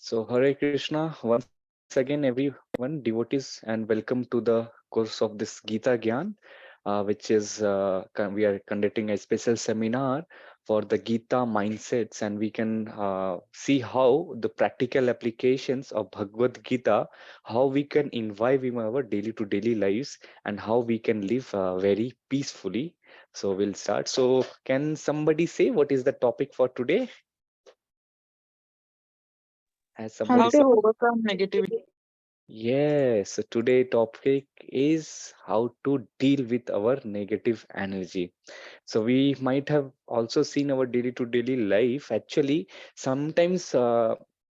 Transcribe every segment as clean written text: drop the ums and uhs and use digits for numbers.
So, Hare Krishna, once again, everyone, devotees, and welcome to the course of this Gita Gyan, we are conducting a special seminar for the Gita mindsets, and we can see how the practical applications of Bhagavad Gita, how we can imbibe in our daily to daily lives, and how we can live very peacefully. So, we'll start. So, can somebody say what is the topic for today? Has How somebody to said? overcome negativity. Yes, so today topic is how to deal with our negative energy. So we might have also seen our daily to daily life. Actually, sometimes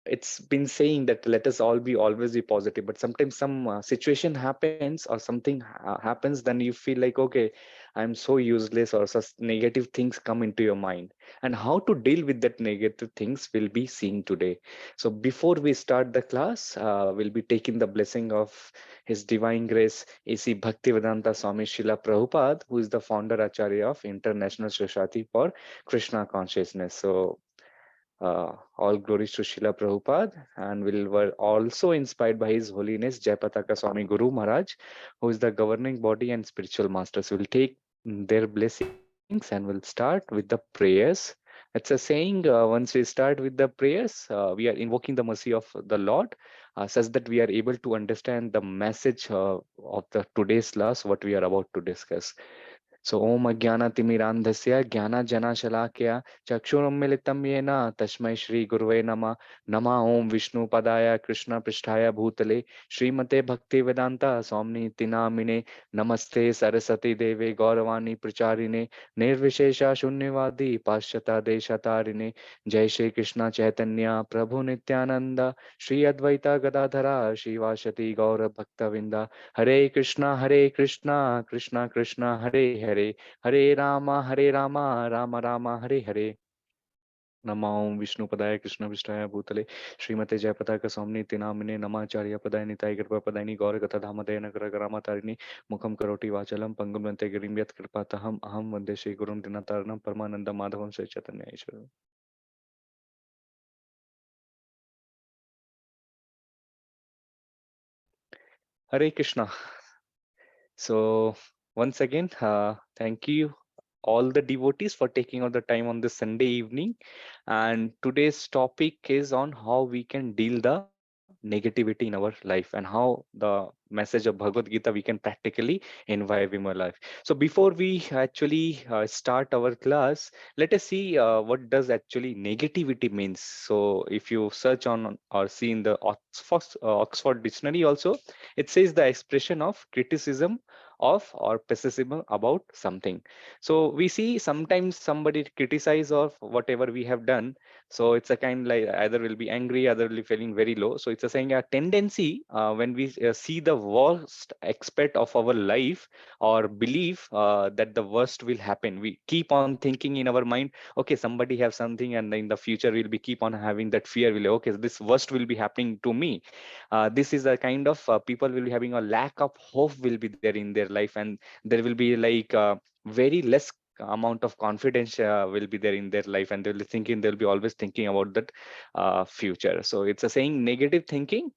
it's been saying that let us all be always be positive, but sometimes some situation happens or something happens, then you feel like, okay, I'm so useless, or such negative things come into your mind. And how to deal with that negative things will be seen today. So before we start the class, we'll be taking the blessing of His Divine Grace, A.C. Bhaktivedanta Swami Srila Prabhupada, who is the founder Acharya of International Society for Krishna Consciousness. So all glories to Srila Prabhupada, and we were also inspired by His Holiness Jayapataka Swami Guru Maharaj, who is the governing body and spiritual master. So we'll take their blessings and we'll start with the prayers. It's a saying, once we start with the prayers, we are invoking the mercy of the Lord, such that we are able to understand the message of the today's class, what we are about to discuss. So Om Ajnana Timirandhasya Jnana Jana Shalakya Chakshurummilitam Yena Tasmai Shri Guruve Nama Nama Om Vishnu Padaya Krishna Pristhaya Bhutale Srimate Bhakti Vedanta Somni Tinamine Namaste Sarasati Deve Gauravani Pracharine Nirvishesha Shunyavadi Paschata Deshatarine Jai Shri Krishna Chaitanya Prabhu Nityananda Shri Advaita Gadadhara Shivashati Gaura Bhaktavinda Hare Krishna, Krishna Krishna, Hare Hare, Hare Rama, Rama Rama, Hare Hare. Nama Om Vishnu Padaya Krishna Vishtaya Bhutale Srimate Jayapataka Somni Tinamine Namacharya Padaya Nitai Kripa Padayani Gaura Gata Dhamadaya Nagara Grama Tarini Mukham Karoti Vachalam Pangumante Girimbhyat Kripataham Aham Vande Shri Gurum Dinataranam Paramananda Madhavam Sri Chaitanya Ishwaram. Hare Krishna. So once again, thank you all the devotees for taking out the time on this Sunday evening. And today's topic is on how we can deal the negativity in our life, and how the message of Bhagavad Gita we can practically imbibe in our life. So before we actually start our class, let us see what does actually negativity means. So if you search on or see in the Oxford dictionary also, it says the expression of criticism of or pessimism about something. So we see sometimes somebody criticize of whatever we have done. So it's a kind like either will be angry, either will be feeling very low. So it's a saying a tendency when we see the worst aspect of our life, or believe that the worst will happen. We keep on thinking in our mind, okay, somebody have something, and in the future we'll be keep on having that fear. Will okay, this worst will be happening to me. This is a kind of people will be having a lack of hope will be there in their life, and there will be like very less amount of confidence will be there in their life, and they'll be always thinking about that future. So it's a saying negative thinking,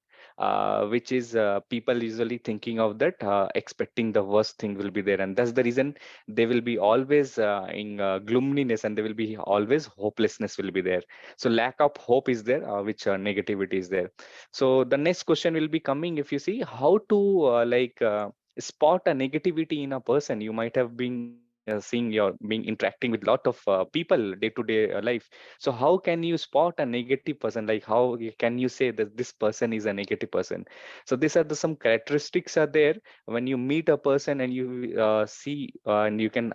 which is people usually thinking of that, expecting the worst thing will be there, and that's the reason they will be always in gloominess, and they will be always hopelessness will be there. So lack of hope is there, which negativity is there. So the next question will be coming, if you see how to spot a negativity in a person. You might have been seeing your being interacting with lot of people day to day life. So how can you spot a negative person? Like how can you say that this person is a negative person? So these are the some characteristics are there when you meet a person, and you see and you can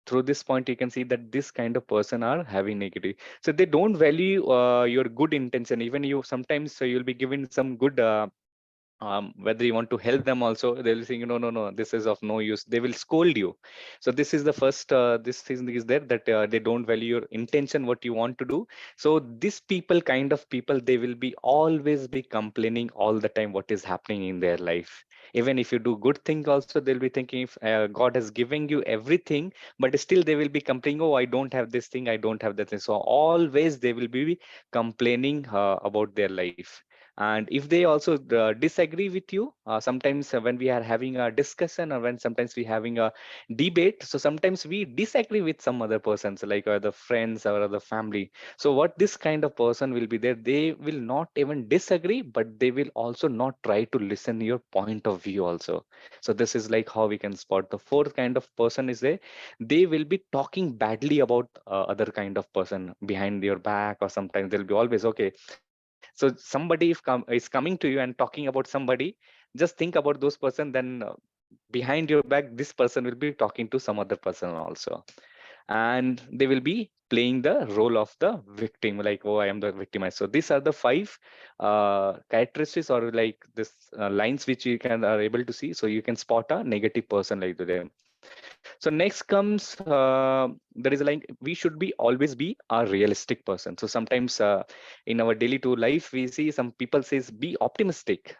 through this point you can see that this kind of person are having negative. So they don't value your good intention. Even you sometimes, so you'll be given some good whether you want to help them also, they'll think, no, no, no, this is of no use. They will scold you. So this is the first, this thing is there, that they don't value your intention, what you want to do. So this people, kind of people, they will be always be complaining all the time what is happening in their life. Even if you do good thing also, they'll be thinking, if God has given you everything, but still they will be complaining, oh, I don't have this thing, I don't have that thing. So always they will be complaining about their life. And if they also disagree with you, sometimes when we are having a discussion, or when sometimes we having a debate, so sometimes we disagree with some other persons, like other friends or other family. So what this kind of person will be there, they will not even disagree, but they will also not try to listen your point of view also. So this is like how we can spot. The fourth kind of person is there, they will be talking badly about other kind of person behind your back, or sometimes they'll be always okay. So somebody is coming to you and talking about somebody, just think about those person, then behind your back this person will be talking to some other person also. And they will be playing the role of the victim, like, oh, I am the victimized. So these are the five characteristics, or like this lines which you can are able to see, so you can spot a negative person like them. So next comes there is a line, we should be always be a realistic person. So sometimes in our daily to life, we see some people says be optimistic,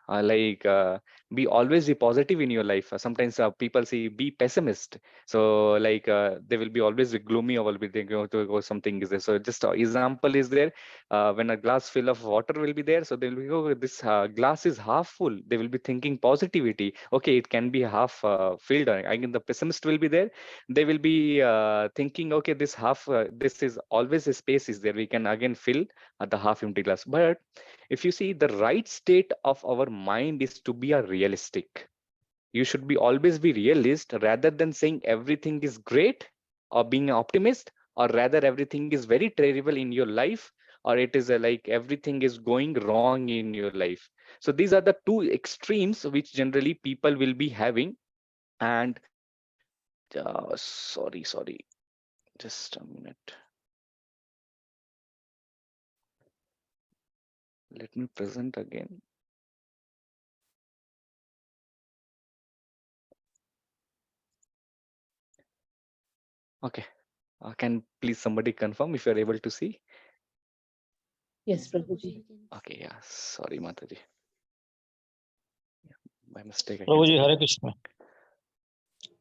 be always be positive in your life. Sometimes people say be pessimist. So like they will be always be gloomy, or will be thinking, oh, something is there. So just example is there, when a glass full of water will be there, so they will be, oh, this glass is half full. They will be thinking positivity. Okay, it can be half filled. Again, the pessimist will be there. They will be thinking, okay, this half, this is always a space is there. We can again fill the half empty glass. But if you see, the right state of our mind is to be a realistic. You should be always be realist, rather than saying everything is great, or being an optimist, or rather everything is very terrible in your life, or it is like everything is going wrong in your life. So these are the two extremes which generally people will be having. And sorry, just a minute, let me present again. Okay, can please somebody confirm if you are able to see? Yes, Prabhuji. Okay, yeah, sorry, Mataji, by mistake I can Prabhuji, see. Hare Krishna.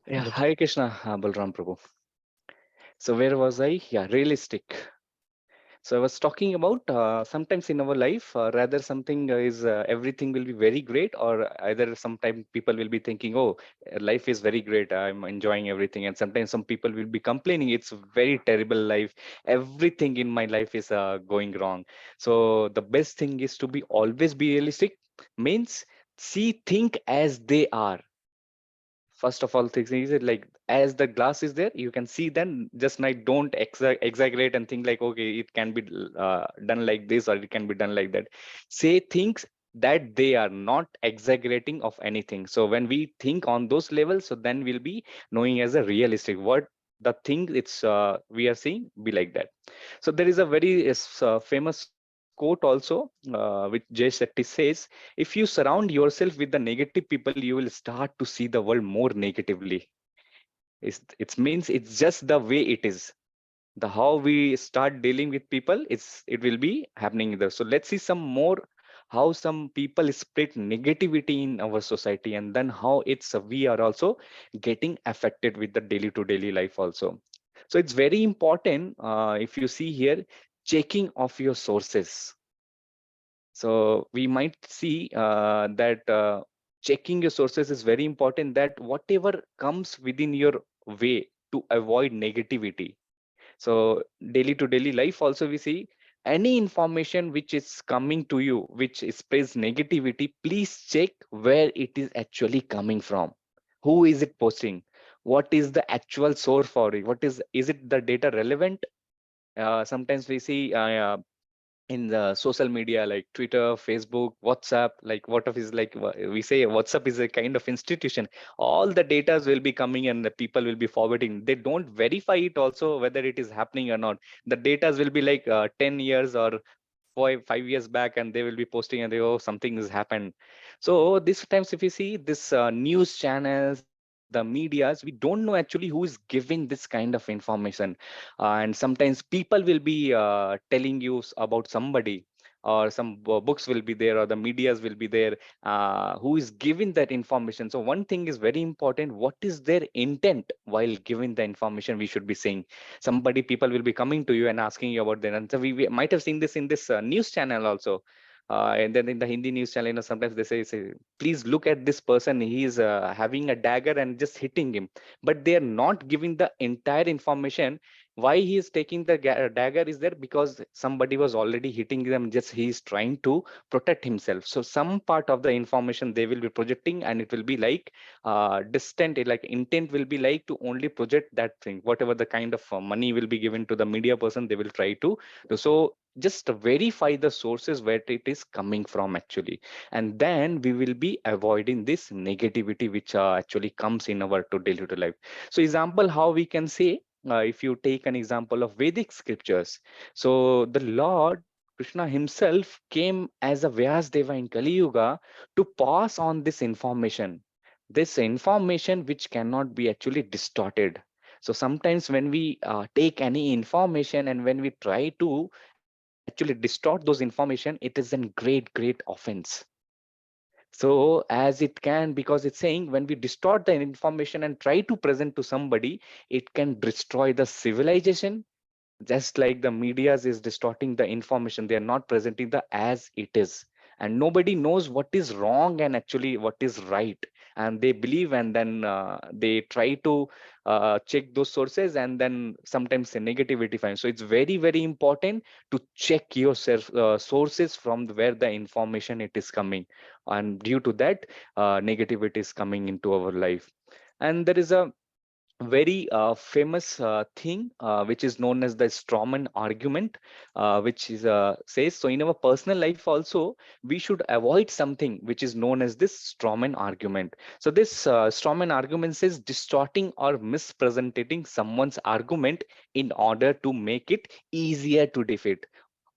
Yeah, Hare Krishna, Balram Prabhu. So where was I? Yeah, realistic. So I was talking about sometimes in our life, rather something is everything will be very great, or either sometimes people will be thinking, oh, life is very great, I'm enjoying everything, and sometimes some people will be complaining, it's a very terrible life, everything in my life is going wrong. So the best thing is to be always be realistic, means see, think as they are. First of all, things is it like, as the glass is there, you can see, then just like don't exaggerate and think like, okay, it can be done like this, or it can be done like that. Say things that they are not exaggerating of anything. So when we think on those levels, so then we'll be knowing as a realistic what the thing it's we are seeing be like that. So there is a very famous quote also, which Jay Shetty says, if you surround yourself with the negative people, you will start to see the world more negatively. It means it's just the way it is. The how we start dealing with people, it will be happening there. So let's see some more how some people spread negativity in our society, and then how it's we are also getting affected with the daily to daily life also. So it's very important, if you see here, checking of your sources. So we might see that checking your sources is very important, that whatever comes within your way to avoid negativity. So daily to daily life also we see, any information which is coming to you which spreads negativity, please check where it is actually coming from. Who is it posting? What is the actual source for it? Is it the data relevant? Sometimes we see in the social media like Twitter, Facebook, WhatsApp, like what of is like we say WhatsApp is a kind of institution. All the data will be coming and the people will be forwarding. They don't verify it also whether it is happening or not. The data will be like 10 years or 5 years back, and they will be posting and they, oh, something has happened. So this times if you see this news channels, the medias, we don't know actually who is giving this kind of information. And sometimes people will be telling you about somebody, or some books will be there, or the medias will be there, who is giving that information. So one thing is very important: what is their intent while giving the information we should be saying. Somebody, people will be coming to you and asking you about their answer. We might have seen this in this news channel also. And then in the Hindi news channel, sometimes they say, please look at this person. He is having a dagger and just hitting him. But they are not giving the entire information. Why he is taking the dagger is there because somebody was already hitting them. Just he is trying to protect himself. So some part of the information they will be projecting, and it will be like distant, like intent will be like to only project that thing. Whatever the kind of money will be given to the media person, they will try to do. So just verify the sources where it is coming from actually, and then we will be avoiding this negativity which actually comes in our to daily to life. So example, how we can say, if you take an example of Vedic scriptures, so the Lord Krishna himself came as a Vyasdeva in Kali Yuga to pass on this information which cannot be actually distorted. So sometimes when we take any information and when we try to actually distort those information, it is a great offense. So as it can, because it's saying when we distort the information and try to present to somebody, it can destroy the civilization. Just like the medias is distorting the information, they are not presenting the as it is, and nobody knows what is wrong and actually what is right, and they believe, and then they try to check those sources, and then sometimes the negativity finds. So it's very important to check your sources from where the information it is coming, and due to that negativity is coming into our life. And there is a very famous thing which is known as the strawman argument, which is says, so in our personal life also we should avoid something which is known as this strawman argument. So this strawman argument says distorting or misrepresenting someone's argument in order to make it easier to defeat.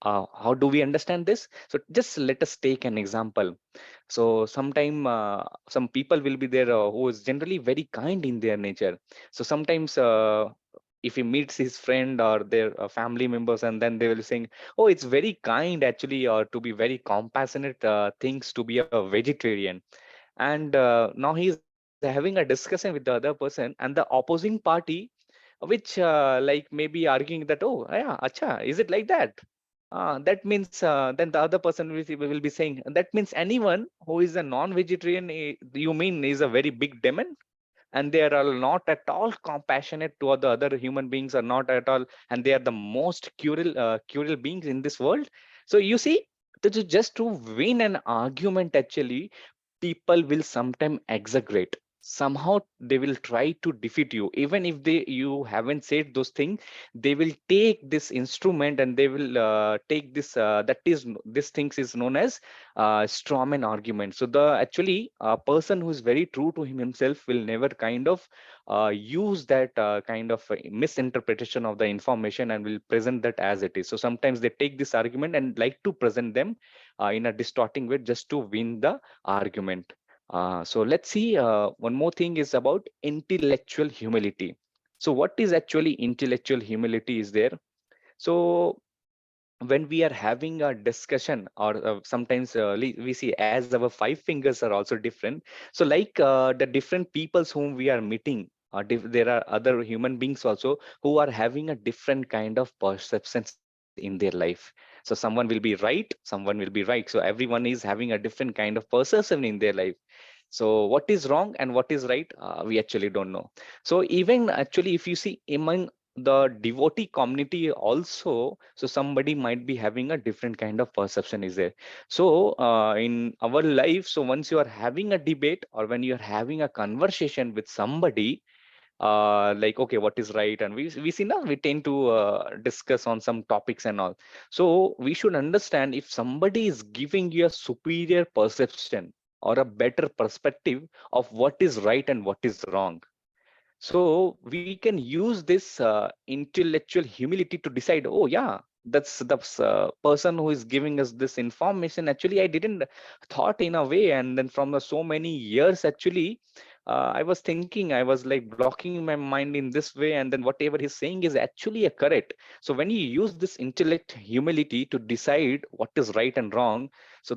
How do we understand this? So just let us take an example. So sometime some people will be there who is generally very kind in their nature. So sometimes if he meets his friend or their family members, and then they will saying, oh, it's very kind actually, or to be very compassionate things to be a vegetarian. And now he is having a discussion with the other person, and the opposing party, which like maybe arguing that, oh yeah, acha, is it like that? That means then the other person will be saying, that means anyone who is a non-vegetarian, you mean is a very big demon, and they are not at all compassionate to the other human beings, are not at all, and they are the most cruel beings in this world. So you see, just to win an argument actually, people will sometimes exaggerate. Somehow they will try to defeat you, even if they you haven't said those things. They will take this instrument, and they will take this this things is known as strawman argument. So the actually person who is very true to himself will never kind of use that kind of misinterpretation of the information, and will present that as it is. So sometimes they take this argument and like to present them in a distorting way just to win the argument. So let's see, one more thing is about intellectual humility. So what is actually intellectual humility is there? So when we are having a discussion, or sometimes we see as our five fingers are also different. So like the different peoples whom we are meeting, there are other human beings also who are having a different kind of perceptions in their life. So someone will be right, someone will be right, so everyone is having a different kind of perception in their life. So what is wrong and what is right, we actually don't know. So even actually if you see among the devotee community also, so somebody might be having a different kind of perception is there. So in our life, so once you are having a debate, or when you are having a conversation with somebody, like, okay, what is right, and we see now we tend to discuss on some topics and all. So we should understand, if somebody is giving you a superior perception or a better perspective of what is right and what is wrong, so we can use this intellectual humility to decide, oh yeah, that's the person who is giving us this information. Actually, I didn't thought in a way, and then from the so many years, actually, I was thinking, I was like blocking my mind in this way, and then whatever he's saying is actually a correct. So when you use this intellect humility to decide what is right and wrong, so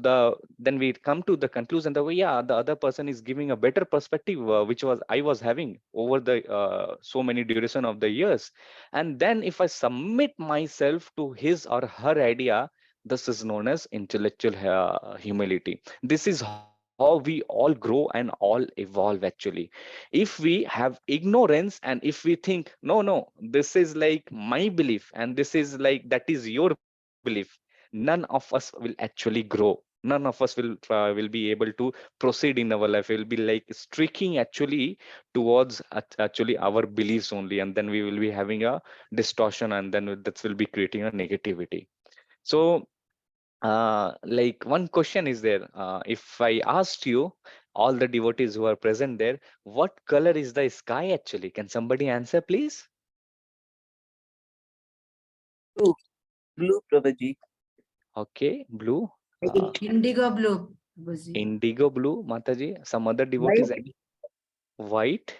then we come to the conclusion that, well, yeah, the other person is giving a better perspective, which was I was having over the so many duration of the years. And then if I submit myself to his or her idea, this is known as intellectual humility. This is how we all grow and all evolve actually. If we have ignorance and if we think, no, no, this is like my belief and this is like that is your belief, none of us will actually grow. None of us will be able to proceed in our life. We'll be like streaking actually towards actually our beliefs only, and then we will be having a distortion, and then that will be creating a negativity. So like one question is there, if I asked you, all the devotees who are present there, what color is the sky actually? Can somebody answer, please? Blue, blue, Prabhuji. Okay, blue. uh, Indigo blue, Prabhuji. Indigo blue, Mataji. Some other devotees, White. any white?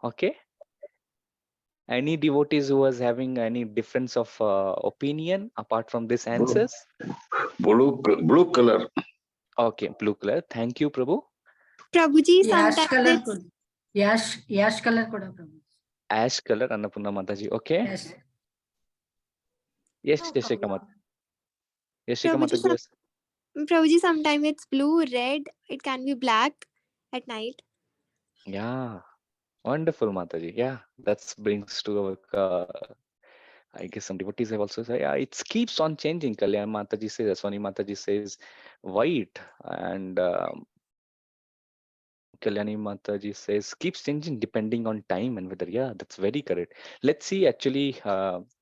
Okay. Any devotees who was having any difference of opinion apart from this Blue, answers? blue color. Okay, blue color. Thank you, Prabhu. Prabhuji, Yash sometimes color it's could. Yash color kuda, Prabhuji. Ash color, Annapurna Mataji. Okay. Yash. Yes, no Yashika color. Mat. Yashika Prabhuji, Mataji was. Prabhuji, sometimes it's blue, red. It can be black at night. Yeah, wonderful, Mataji. Yeah, that brings to our. I guess some devotees have also said, yeah, it keeps on changing. Kalyan Mataji says, Swani Mataji says, white, and Kalyani Mataji says keeps changing depending on time and weather. Yeah, that's very correct. Let's see. Actually,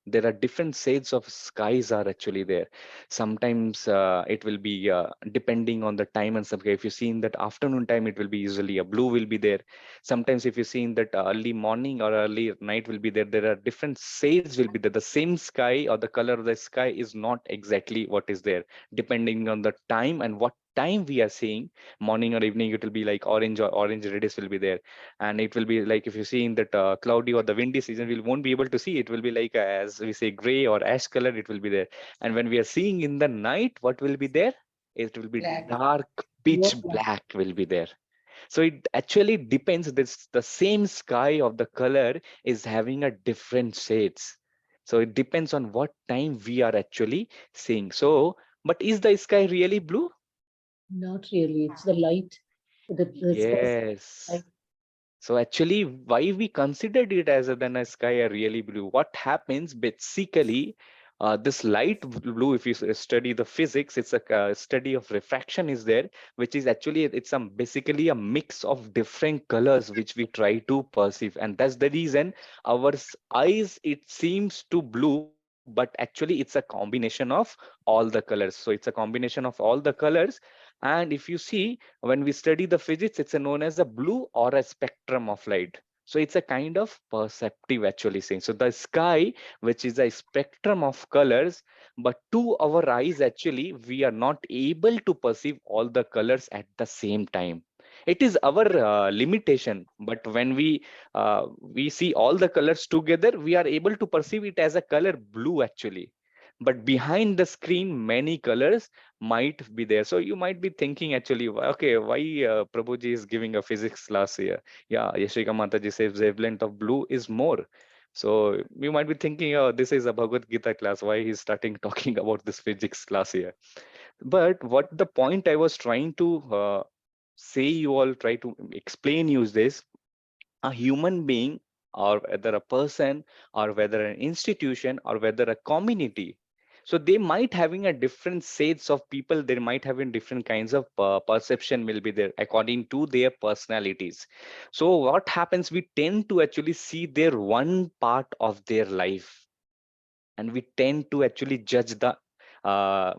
there are different shades of skies are actually there. Sometimes it will be depending on the time and stuff. If you see in that afternoon time, it will be usually a blue will be there. Sometimes if you see in that early morning or early night will be there. There are different shades will be there. The same sky or the color of the sky is not exactly what is there, depending on the time and what time we are seeing. Morning or evening, it will be like orange or orange reddish will be there. And it will be like if you see in that cloudy or the windy season, we won't be able to see. It will be like as we say gray or ash color, it will be there. And when we are seeing in the night, what will be there? It will be Black. dark pitch black will be there. So it actually depends. This the same sky of the color is having a different shades. So it depends on what time we are actually seeing. So but is the sky really blue? Not really. It's the light. The sky. Yes. So actually, why we considered it as a then a sky a really blue? What happens basically? This light blue, if you study the physics, it's a study of refraction is there, which is actually it's some basically a mix of different colors which we try to perceive, and that's the reason our eyes it seems to blue, but actually it's a combination of all the colors. So it's a combination of all the colors, and if you see when we study the physics, it's a known as a blue or a spectrum of light. So it's a kind of perceptive actually saying. So the sky, which is a spectrum of colors, but to our eyes, actually, we are not able to perceive all the colors at the same time. It is our limitation, but when we see all the colors together, we are able to perceive it as a color blue actually. But behind the screen, many colors might be there. So you might be thinking actually, okay, why Prabhuji is giving a physics class here? Yeah, Yashika Mataji says wavelength of blue is more. So you might be thinking, oh, this is a Bhagavad Gita class. Why he's starting talking about this physics class here? But what the point I was trying to say, you all try to explain use this, a human being or whether a person or whether an institution or whether a community, so they might having a different sets of people, they might having different kinds of perception will be there according to their personalities. So what happens, we tend to actually see their one part of their life, and we tend to actually judge the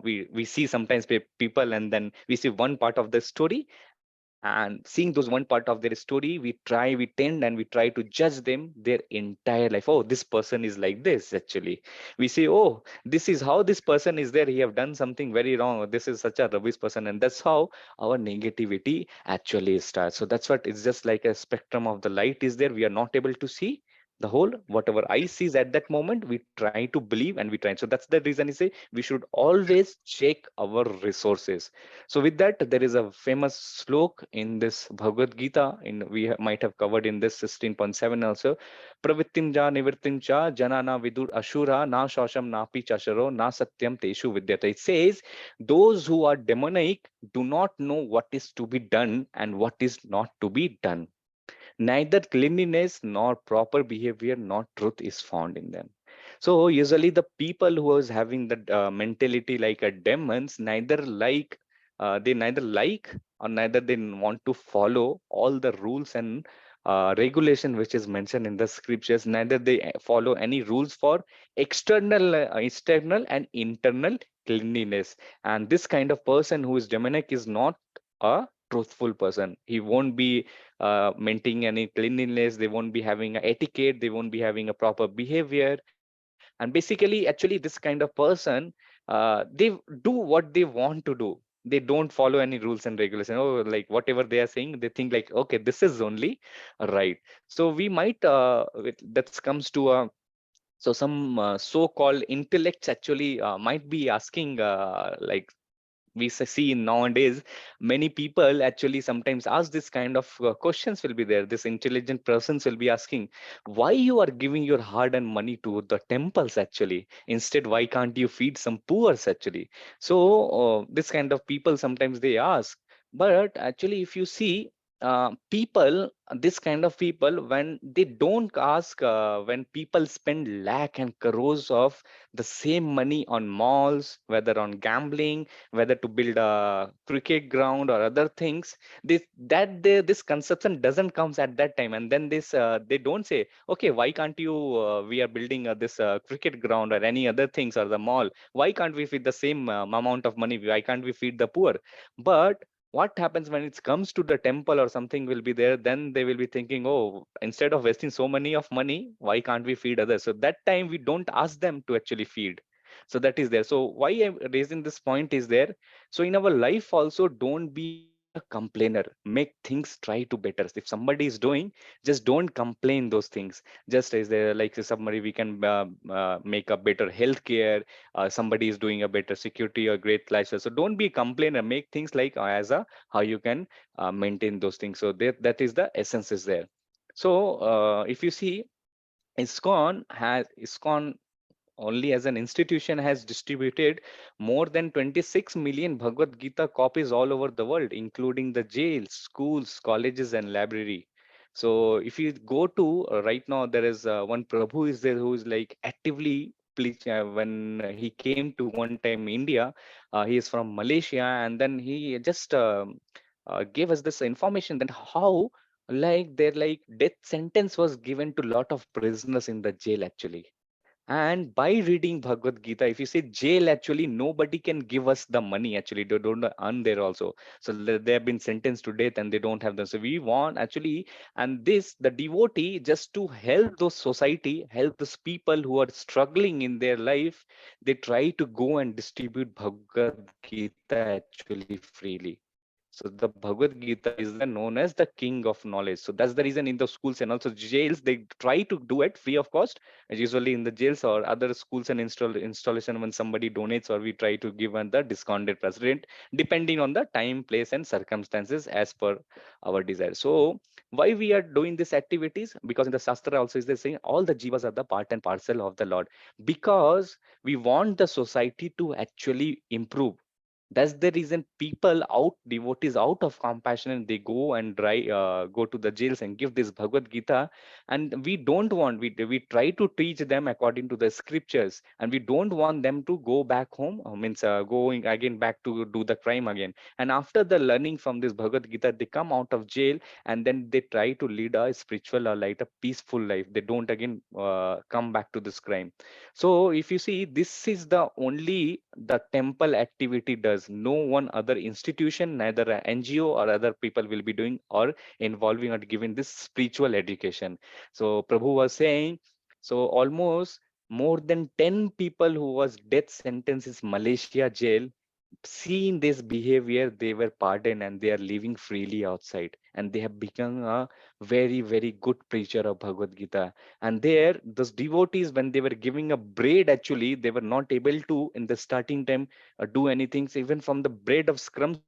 we see sometimes people and then we see one part of the story, and seeing those one part of their story, we tend and we try to judge them their entire life. Oh, this person is like this. Actually, we say, oh, this is how this person is there, he have done something very wrong, or this is such a rubbish person, and that's how our negativity actually starts. So that's what, it's just like a spectrum of the light is there, we are not able to see the whole. Whatever I sees at that moment, we try to believe and we try. So that's the reason I say we should always check our resources. So with that, there is a famous slok in this Bhagavad Gita, in might have covered in this 16.7 also. Pravittim ja nivrittim cha janana vidur ashura na shasham napi chasharo na satyam teshu vidyata. It says those who are demonic do not know what is to be done and what is not to be done. Neither cleanliness nor proper behavior nor truth is found in them. So usually the people who is having the mentality like a demons, they neither like or neither they want to follow all the rules and regulation which is mentioned in the scriptures. Neither they follow any rules for external and internal cleanliness. And this kind of person who is demonic is not a truthful person. He won't be maintaining any cleanliness, they won't be having a etiquette, they won't be having a proper behavior. And basically, actually, this kind of person, they do what they want to do. They don't follow any rules and regulations. Oh, like whatever they are saying, they think like, okay, this is only right. So we might, that comes to a, so some so-called intellects actually might be asking like, we see nowadays many people actually sometimes ask this kind of questions will be there. This intelligent persons will be asking, why you are giving your hard earned money to the temples actually, instead why can't you feed some poors actually? So this kind of people sometimes they ask. But actually if you see, people, this kind of people, when they don't ask, when people spend lakh and crores of the same money on malls, whether on gambling, whether to build a cricket ground or other things, this conception doesn't comes at that time. And then this they don't say, okay, why can't you, we are building this cricket ground or any other things or the mall, why can't we feed the same amount of money, why can't we feed the poor? But what happens when it comes to the temple or something will be there, then they will be thinking, oh, instead of wasting so many of money, why can't we feed others? So that time we don't ask them to actually feed. So that is there. So why I'm raising this point is there, so in our life also, don't be a complainer, make things try to better. If somebody is doing, just don't complain those things. Just as there, like somebody, we can make a better healthcare, somebody is doing a better security or great lifestyle, so don't be a complainer, make things like as a how you can maintain those things. So that is the essence is there. So if you see, ISKCON only as an institution has distributed more than 26 million Bhagavad Gita copies all over the world, including the jails, schools, colleges, and library. So if you go to right now, there is one Prabhu is there who is like actively when he came to one time India, he is from Malaysia, and then he just gave us this information that how like their like death sentence was given to lot of prisoners in the jail actually. And by reading Bhagavad Gita, if you say jail, actually nobody can give us the money. Actually, they don't earn there also. So they have been sentenced to death and they don't have them. So we want actually, and this the devotee just to help those society, help those people who are struggling in their life. They try to go and distribute Bhagavad Gita actually freely. So the Bhagavad Gita is the known as the king of knowledge. So that's the reason in the schools and also jails they try to do it free of cost. Usually in the jails or other schools and installation, when somebody donates, or we try to give the discounted percent depending on the time, place, and circumstances as per our desire. So why we are doing these activities? Because in the Shastra also is they saying all the jivas are the part and parcel of the Lord, because we want the society to actually improve. That's the reason people out, devotees out of compassion, and they go and go to the jails and give this Bhagavad Gita. And we don't want, we try to teach them according to the scriptures, and we don't want them to go back home, means going again back to do the crime again. And after the learning from this Bhagavad Gita, they come out of jail, and then they try to lead a spiritual or like a peaceful life. They don't again come back to this crime. So if you see, this is the only the temple activity does. because no one other institution, neither a NGO or other people will be doing or involving or giving this spiritual education. So Prabhu was saying, so almost more than 10 people who was death sentence in Malaysia jail, seeing this behavior, they were pardoned and they are living freely outside, and they have become a very, very good preacher of Bhagavad Gita. And there, those devotees, when they were giving a bread, actually, they were not able to, in the starting time, do anything. So even from the bread of crumbs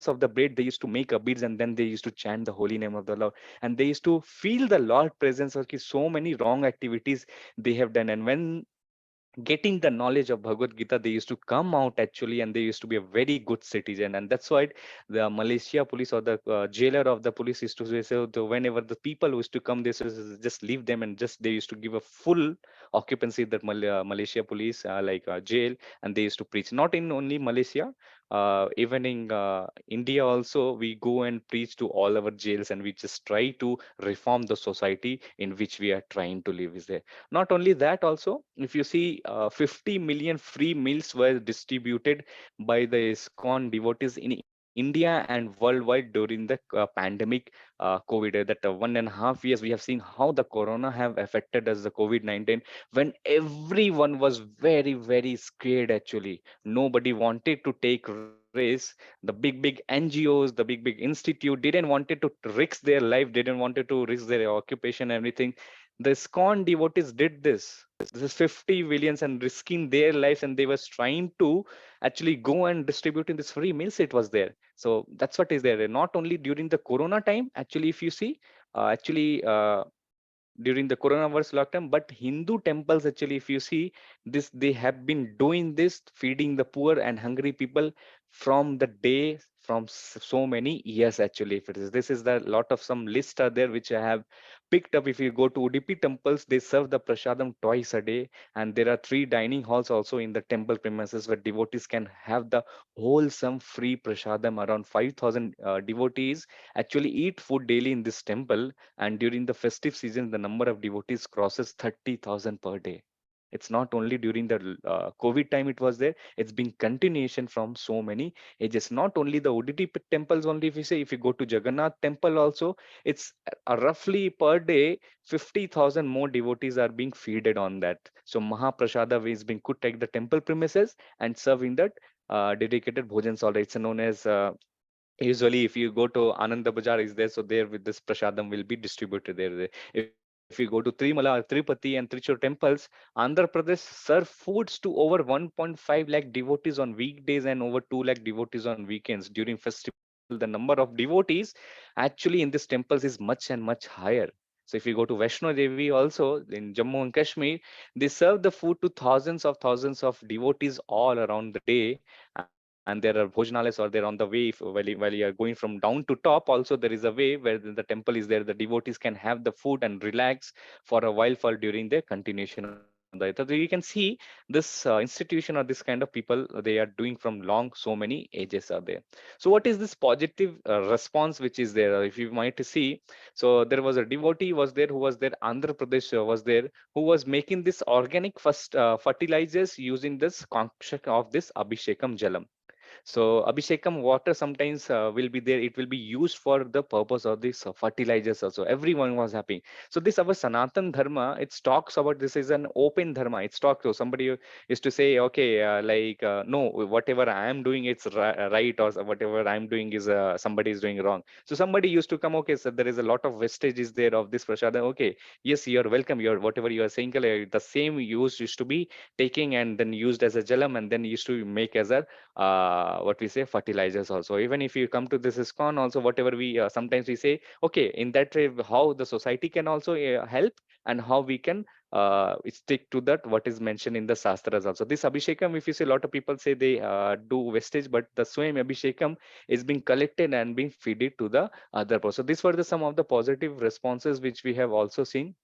of the bread, they used to make a beads and then they used to chant the holy name of the Lord. And they used to feel the Lord presence. Okay, so many wrong activities they have done. And when getting the knowledge of Bhagavad Gita, they used to come out actually, and they used to be a very good citizen. And that's why the Malaysia police or the jailer of the police used to say, so whenever the people used to come, they used to just leave them, and just they used to give a full occupancy that Malaysia police jail, and they used to preach not in only Malaysia. Even in India also, we go and preach to all our jails, and we just try to reform the society in which we are trying to live. Is there? Not only that, also, if you see, 50 million free meals were distributed by the ISKCON devotees in India and worldwide during the pandemic COVID. That 1.5 years, we have seen how the corona have affected us, the COVID-19, when everyone was very, very scared actually. Nobody wanted to take risk. The big NGOs, the big institute didn't wanted to risk their life, didn't wanted to risk their occupation, everything. The ISKCON devotees did this. This is 50 millions and risking their lives, and they was trying to actually go and distributing this free meals. It was there. So that's what is there. Not only during the Corona time, actually, if you see, during the coronavirus lockdown, but Hindu temples actually, if you see this, they have been doing this, feeding the poor and hungry people from the day, from so many years actually. If it is, this is the lot of some list are there which I have picked up. If you go to Udupi temples, they serve the prasadam twice a day, and there are 3 dining halls also in the temple premises where devotees can have the wholesome free prasadam. Around 5,000 devotees actually eat food daily in this temple, and during the festive season, the number of devotees crosses 30,000 per day. It's not only during the COVID time it was there. It's been continuation from so many ages. Not only the ODT temples only. If you say, if you go to Jagannath temple also, it's roughly per day 50,000 more devotees are being feeded on that. So Mahaprasada is being cooked at the temple premises and serving that dedicated bhojan salt. It's known as usually if you go to Ananda Bazaar is there, so there with this prasadam will be distributed there. If you go to Trimala, Tirupati and Trichur temples, Andhra Pradesh serve foods to over 1.5 lakh devotees on weekdays and over 2 lakh devotees on weekends. During festival, the number of devotees actually in these temples is much and much higher. So if you go to Vaishno Devi also in Jammu and Kashmir, they serve the food to thousands of devotees all around the day. And there are bhojanalas or there on the way, while you are going from down to top, also there is a way where the temple is there. The devotees can have the food and relax for a while for during the continuation of the. So you can see this institution or this kind of people, they are doing from long, so many ages are there. So what is this positive response which is there? If you might see, so there was a devotee was there who was there, Andhra Pradesh was there, who was making this organic first fertilizers using this concoction of this Abhishekam Jalam. So Abhishekam water sometimes will be there. It will be used for the purpose of this fertilizers also. Everyone was happy. So this our Sanatan Dharma, it talks about this is an open Dharma. It's talks to somebody is to say, okay, no, whatever I am doing, it's right, or whatever I'm doing is somebody is doing wrong. So somebody used to come, okay, so there is a lot of wastages there of this prasad. Okay, yes, you're welcome. You're whatever you are saying, the same use used to be taking and then used as a jalam and then used to make as a what we say fertilizers also. Even if you come to this ISKCON also, whatever we sometimes we say, okay, in that way, how the society can also help, and how we can stick to that what is mentioned in the Shastras also. This Abhishekam, if you see, a lot of people say they do wastage, but the same Abhishekam is being collected and being fed to the other person. So these were the some of the positive responses which we have also seen.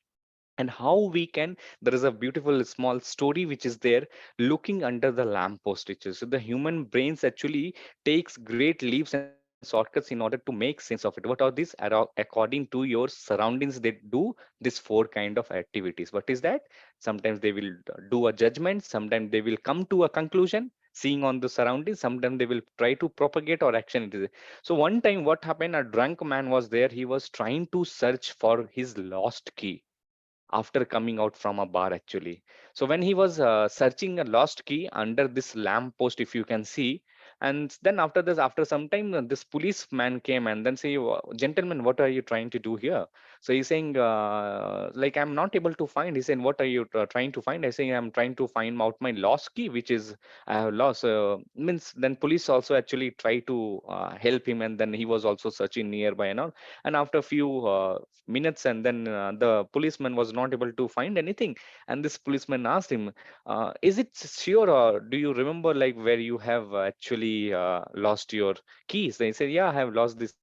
And how we can, there is a beautiful small story which is there, looking under the lamppost, which is, so the human brains actually takes great leaps and shortcuts in order to make sense of it. What are these? According to your surroundings, they do this 4 kind of activities. What is that? Sometimes they will do a judgment, sometimes they will come to a conclusion, seeing on the surroundings, sometimes they will try to propagate or action it is. So one time what happened, a drunk man was there, he was trying to search for his lost key after coming out from a bar actually. So when he was searching a lost key under this lamp post, if you can see, and then after this, after some time, this policeman came and then say, gentlemen, what are you trying to do here? So he's saying, like, I'm not able to find. He said, what are you trying to find? I say, I'm trying to find out my lost key, which is I have lost. Means then police also actually try to help him, and then he was also searching nearby and all. And after a few minutes, and then the policeman was not able to find anything, and this policeman asked him, is it sure, or do you remember like where you have actually lost your keys? They said, yeah, I have lost this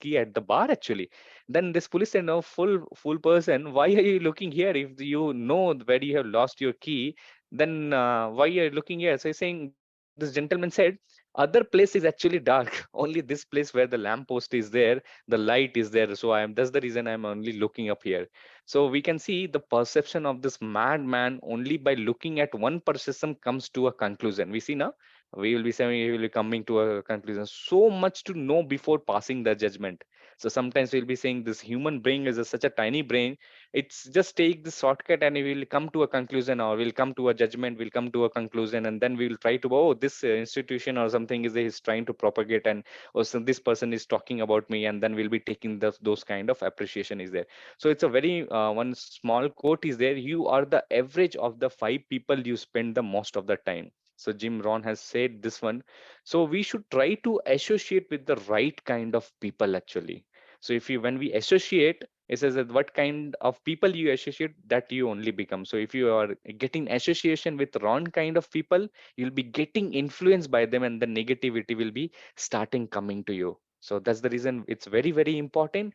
key at the bar actually. Then this police said, no, fool person, why are you looking here? If you know where you have lost your key, then why are you looking here? So he's saying, this gentleman said, other place is actually dark. Only this place where the lamp post is there, the light is there. So I am, that's the reason I'm only looking up here. So we can see the perception of this madman only by looking at one perception comes to a conclusion. We see now, we will be saying, we will be coming to a conclusion. So much to know before passing the judgment. So sometimes we'll be saying this human brain is such a tiny brain. It's just take the shortcut and we will come to a conclusion, or we'll come to a judgment, we'll come to a conclusion, and then we will try to, oh, this institution or something is trying to propagate, and or so this person is talking about me, and then we'll be taking those kind of appreciation is there. So it's a very one small quote is there, you are the average of the 5 people you spend the most of the time. So Jim Rohn has said this one. So we should try to associate with the right kind of people actually. So if you, when we associate, it says that what kind of people you associate, that you only become. So if you are getting association with wrong kind of people, you'll be getting influenced by them, and the negativity will be starting coming to you. So that's the reason it's very, very important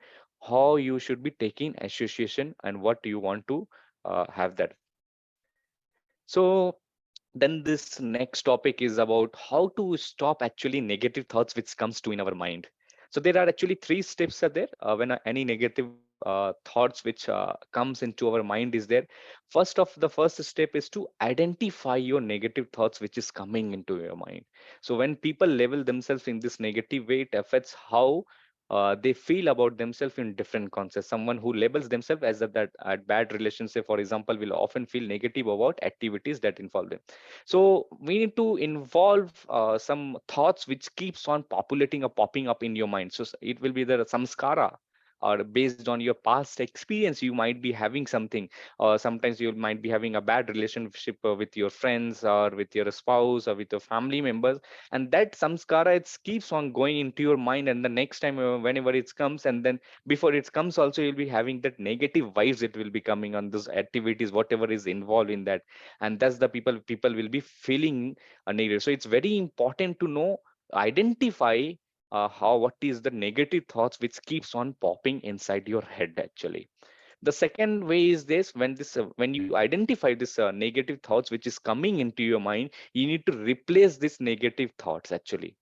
how you should be taking association and what you want to have that. So then this next topic is about how to stop actually negative thoughts which comes to in our mind. So there are actually 3 steps are there when any negative thoughts which comes into our mind is there. The first step is to identify your negative thoughts which is coming into your mind. So when people label themselves in this negative way, it affects how they feel about themselves in different concepts. Someone who labels themselves as that a bad relationship, for example, will often feel negative about activities that involve them. So we need to involve some thoughts which keeps on populating or popping up in your mind. So it will be the samskara, or based on your past experience, you might be having something, or sometimes you might be having a bad relationship with your friends, or with your spouse, or with your family members, and that samskara, it keeps on going into your mind, and the next time whenever it comes, and then before it comes also, you'll be having that negative vibes, it will be coming on those activities, whatever is involved in that. And that's the people will be feeling negative. So it's very important to know, identify how, what is the negative thoughts which keeps on popping inside your head actually. The second way is this, when this when you identify this negative thoughts which is coming into your mind, you need to replace this negative thoughts actually.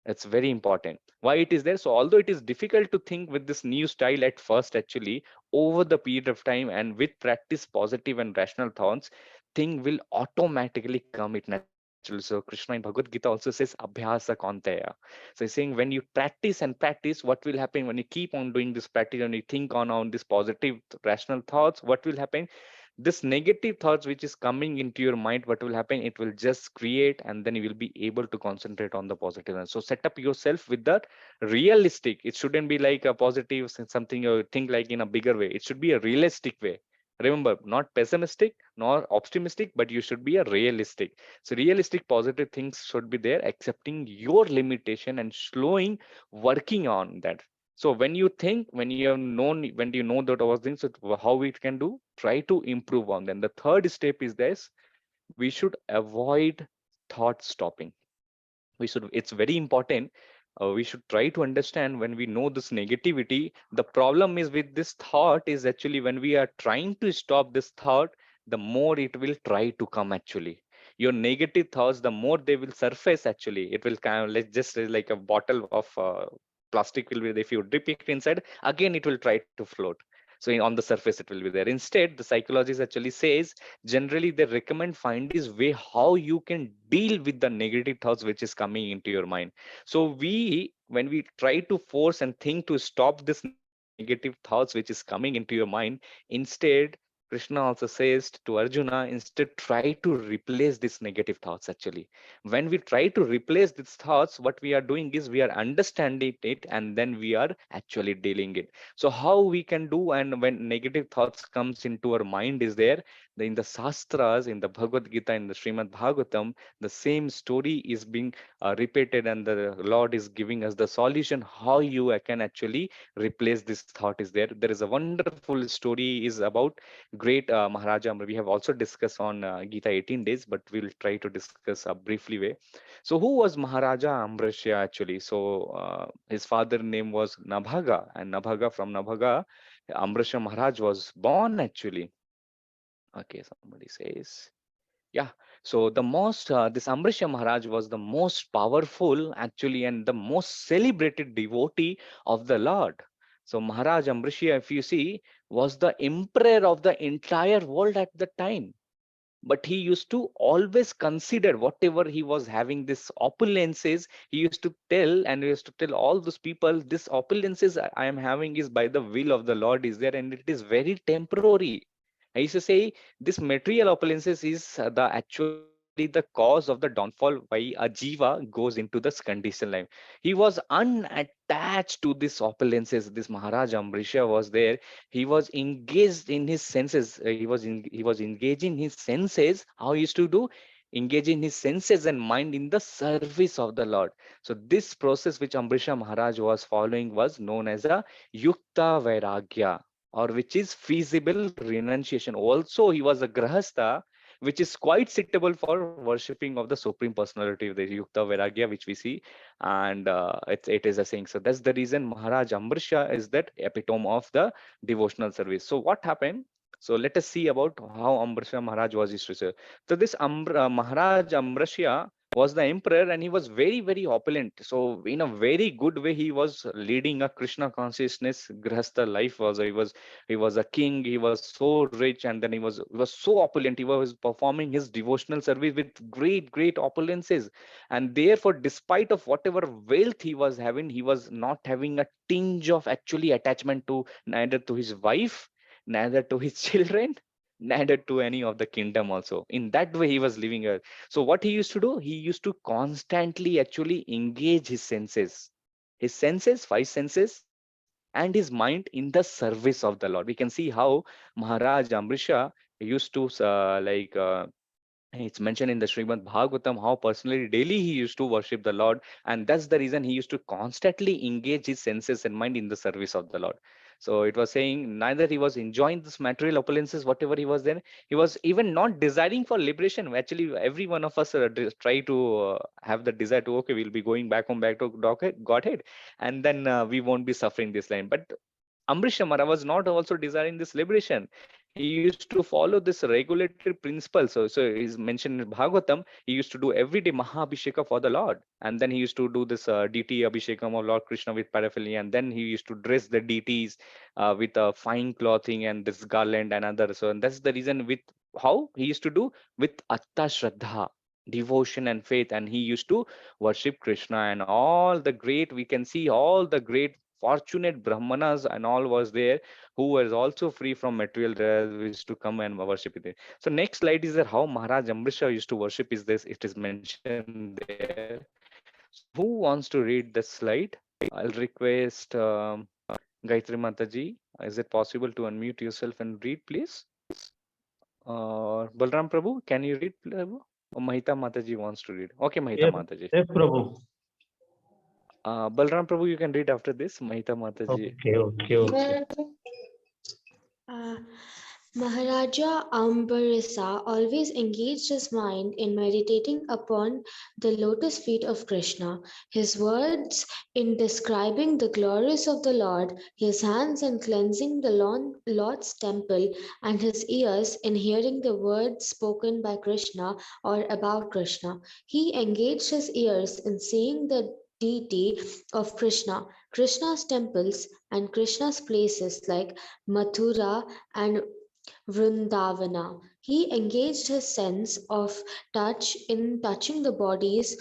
It's very important. Why it is there? So although it is difficult to think with this new style at first, actually, over the period of time and with practice, positive and rational thoughts, thing will automatically come it naturally. So Krishna in Bhagavad Gita also says abhyasa kaunteya. So he's saying when you practice and practice, what will happen when you keep on doing this practice and you think on this positive rational thoughts, what will happen? This negative thoughts which is coming into your mind, what will happen, it will just create, and then you will be able to concentrate on the positive. And so set up yourself with that realistic, it shouldn't be like a positive something you think like in a bigger way, it should be a realistic way. Remember, not pessimistic nor optimistic, but you should be a realistic. So realistic positive things should be there, accepting your limitation and slowing, working on that. So when you think, when you have known, when you know that our things, so how we can do, try to improve on them. The third step is this: we should avoid thought stopping. It's very important. We should try to understand when we know this negativity. The problem is with this thought is actually when we are trying to stop this thought, the more it will try to come actually. Your negative thoughts, the more they will surface actually. It will kind of like just like a bottle of plastic will be, if you dip it inside, again it will try to float. So on the surface it will be there. Instead, the psychologist actually says generally they recommend find this way how you can deal with the negative thoughts which is coming into your mind. So we, when we try to force and think to stop this negative thoughts which is coming into your mind, instead Krishna also says to Arjuna, instead try to replace these negative thoughts actually. When we try to replace these thoughts, what we are doing is we are understanding it and then we are actually dealing it. So how we can do, and when negative thoughts comes into our mind is there, in the Shastras, in the Bhagavad Gita, in the Srimad Bhagavatam, the same story is being repeated and the Lord is giving us the solution how you can actually replace this thought is there. There is a wonderful story is about great Maharaja Amra. We have also discussed on Gita 18 days, but we'll try to discuss a briefly way. So who was Maharaja Ambrasya actually? So his father name was Nabhaga, and Nabhaga, from Nabhaga, Ambrasya Maharaj was born actually. Okay, somebody says. Yeah, so the most, this Ambrasya Maharaj was the most powerful actually and the most celebrated devotee of the Lord. So Maharaj Ambrasya, if you see, was the emperor of the entire world at the time. But he used to always consider whatever he was having this opulences, he used to tell, and he used to tell all those people, this opulences I am having is by the will of the Lord is there, and it is very temporary. I used to say this material opulences is the actually the cause of the downfall why a jiva goes into this condition life. He was unattached to this opulences. This Maharaj Ambrisha was there. He was engaged in his senses. He was engaging his senses. How he used to do? Engaging his senses and mind in the service of the Lord. So this process which Ambrisha Maharaj was following was known as a Yukta Vairagya, or which is feasible renunciation. Also, he was a grahastha, which is quite suitable for worshipping of the Supreme Personality of the Yukta Vairagya, which we see, and it is a saying. So that's the reason Maharaj Amrisha is that epitome of the devotional service. So what happened? So let us see about how Amrisha Maharaj was his teacher. So this Maharaj Amrisha was the emperor, and he was very very opulent. So in a very good way he was leading a Krishna consciousness grahastha life. Was he was a king, he was so rich, and then he was so opulent, he was performing his devotional service with great opulences. And therefore, despite of whatever wealth he was having, he was not having a tinge of actually attachment to neither to his wife, neither to his children, neither to any of the kingdom also. In that way he was living a. So what he used to do, he used to constantly actually engage his senses, five senses, and his mind in the service of the Lord. We can see how Maharaj Amrisha used to it's mentioned in the Srimad Bhagavatam how personally daily he used to worship the Lord, and that's the reason he used to constantly engage his senses and mind in the service of the Lord. So it was saying neither he was enjoying this material opulences, whatever he was there, he was even not desiring for liberation. Actually, every one of us try to have the desire to, okay, we'll be going back home, back to Godhead, and then we won't be suffering this line. But Amrish Amara was not also desiring this liberation. He used to follow this regulatory principle. So he's mentioned in Bhagavatam, he used to do every day Mahabhisheka for the Lord. And then he used to do this deity Abhishekam of Lord Krishna with paraphernalia. And then he used to dress the deities with fine clothing and this garland and other. So and that's the reason with how he used to do with Atta Shraddha, devotion and faith. And he used to worship Krishna, and all the great, we can see all the great fortunate brahmanas and all was there who was also free from material desires used to come and worship it. So next slide is there how Maharaj Amrisha used to worship is this, it is mentioned there. So who wants to read the slide? I'll request Gayatri Mataji, is it possible to unmute yourself and read, please? Balram Prabhu, can you read, Prabhu? Or Mahita Mataji wants to read. Okay, Mahita Yes, Mataji. yes, Prabhu. Balram Prabhu, you can read after this. Mahita Mataji. Okay. Uh, Maharaja Ambarasa always engaged his mind in meditating upon the lotus feet of Krishna. His words in describing the glories of the Lord, his hands in cleansing the Lord's temple, and his ears in hearing the words spoken by Krishna or about Krishna. He engaged his ears in seeing the deity of Krishna. Krishna's temples and Krishna's places like Mathura and Vrindavana. He engaged his sense of touch in touching the bodies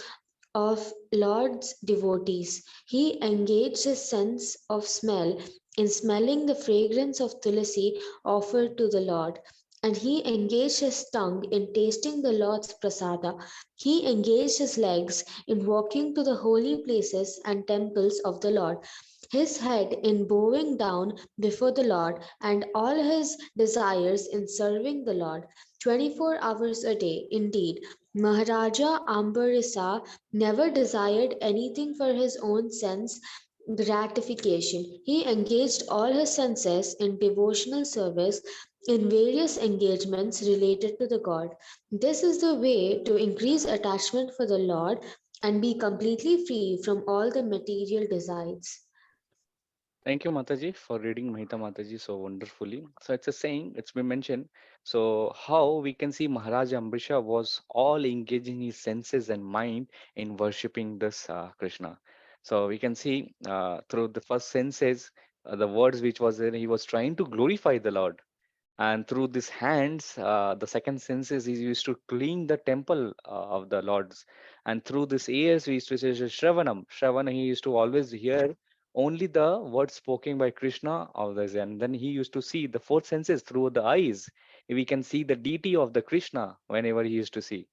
of Lord's devotees. He engaged his sense of smell in smelling the fragrance of tulsi offered to the Lord. And he engaged his tongue in tasting the Lord's prasada. He engaged his legs in walking to the holy places and temples of the Lord, his head in bowing down before the Lord, and all his desires in serving the Lord 24 hours a day. Indeed, Maharaja Ambarisa never desired anything for his own sense gratification. He engaged all his senses in devotional service in various engagements related to the God. This is the way to increase attachment for the Lord and be completely free from all the material desires. Thank you, Mataji, for reading Mahita Mataji so wonderfully. So it's a saying, it's been mentioned. So how we can see Maharaj Ambrisha was all engaging his senses and mind in worshipping this Krishna. So we can see through the first senses, the words which was there, he was trying to glorify the Lord. And through these hands, the second senses is used to clean the temple of the Lords. And through these ears, we used to say Shravanam. Shravana, he used to always hear only the words spoken by Krishna of this. And then he used to see the fourth senses through the eyes. We can see the deity of the Krishna whenever he used to see.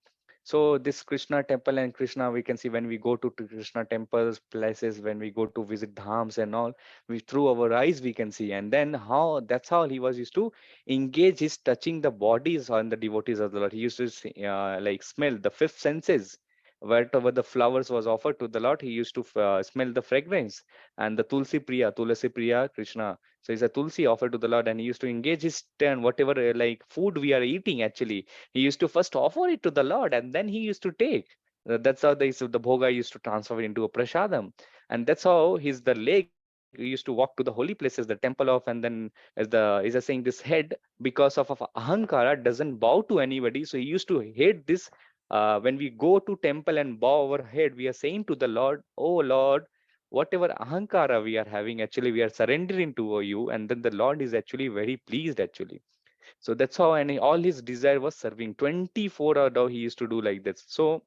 So this Krishna temple and Krishna, we can see when we go to Krishna temples, places, when we go to visit dhams and all, we through our eyes we can see. And then how that's how he was used to engage his touching the bodies on the devotees of the Lord. He used to like smell the fifth senses. Wherever the flowers was offered to the Lord, he used to smell the fragrance. And the Tulsi Priya Krishna. So it's a Tulsi offered to the Lord, and he used to engage his turn, whatever like food we are eating. Actually, he used to first offer it to the Lord, and then he used to take. That's how the bhoga used to transfer into a prasadam, and that's how his the leg used to walk to the holy places, the temple of, and then as the is a saying this head because of ahankara doesn't bow to anybody, so he used to hate this. When we go to temple and bow our head, we are saying to the Lord, oh Lord, whatever ahankara we are having, actually we are surrendering to you, and then the Lord is actually very pleased actually. So that's how, and all his desire was serving 24 hour he used to do like this. So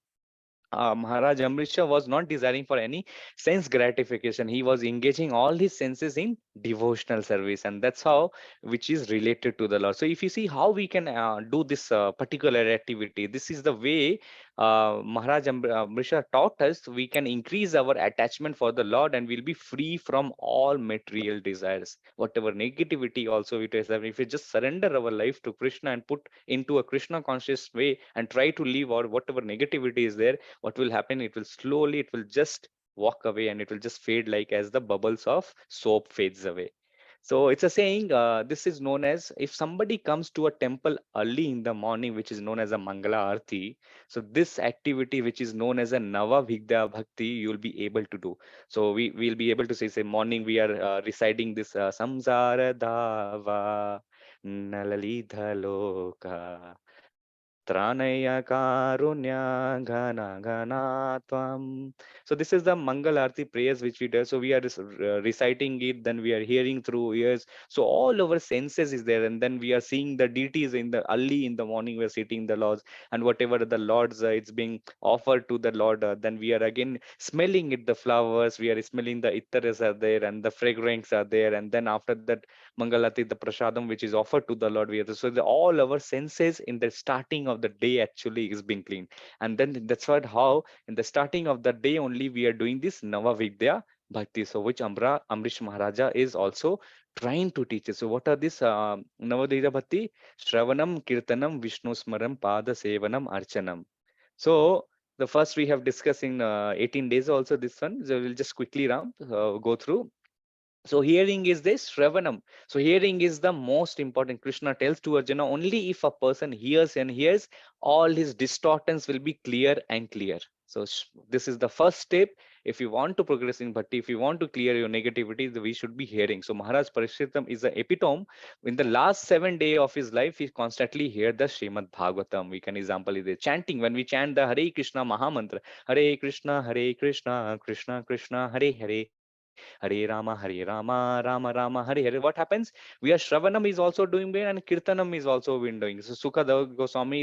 Maharaj Amrisha was not desiring for any sense gratification. He was engaging all his senses in devotional service, and that's how, which is related to the Lord. So, if you see how we can do this particular activity, this is the way Maharaj Amrisha taught us. We can increase our attachment for the Lord, and we'll be free from all material desires, whatever negativity also it is. If we just surrender our life to Krishna and put into a Krishna conscious way and try to live, or whatever negativity is there, what will happen, it will slowly, it will just walk away, and it will just fade like as the bubbles of soap fades away. So it's a saying, this is known as, if somebody comes to a temple early in the morning, which is known as a Mangala Arti. So this activity, which is known as a Nava Vigya Bhakti, you will be able to do. So we will be able to say morning we are reciting this Samsara Dava Nalalidha Loka Tranaya Karunya Ghana Ghana Tvam. So this is the Mangal Arti prayers which we do. So we are reciting it, then we are hearing through ears. So all our senses is there, and then we are seeing the deities in the early in the morning. We are sitting the Lords, and whatever the Lords it's being offered to the Lord. Then we are again smelling it. The flowers we are smelling, the ittaras are there, and the fragrance are there. And then after that Mangalati, the prasadam which is offered to the Lord. So all our senses in the starting of the day actually is being cleaned. And then that's what how in the starting of the day only we are doing this Nava Vidya Bhakti. So which Amrish Maharaja is also trying to teach us. So what are this Nava Vidya Bhakti? Shravanam, Kirtanam, Vishnu Smaram, Pada Sevanam, Archanam. So the first we have discussed in 18 days also this one. So we'll just quickly go through. So hearing is this Shravanam. So hearing is the most important. Krishna tells to Arjuna, only if a person hears and hears, all his distortions will be clear and clear. So this is the first step. If you want to progress in bhakti, if you want to clear your negativity, we should be hearing. So Maharaj Parikshittam is the epitome. In the last 7 days of his life, he constantly hear the Srimad Bhagavatam. We can example is the chanting. When we chant the Hare Krishna Mahamantra, Hare Krishna, Krishna Krishna, Hare Hare, Hare Rama, Rama Rama, Hare Hare. What happens? We are Shravanam is also doing it and Kirtanam is also been doing. So Sukha Goswami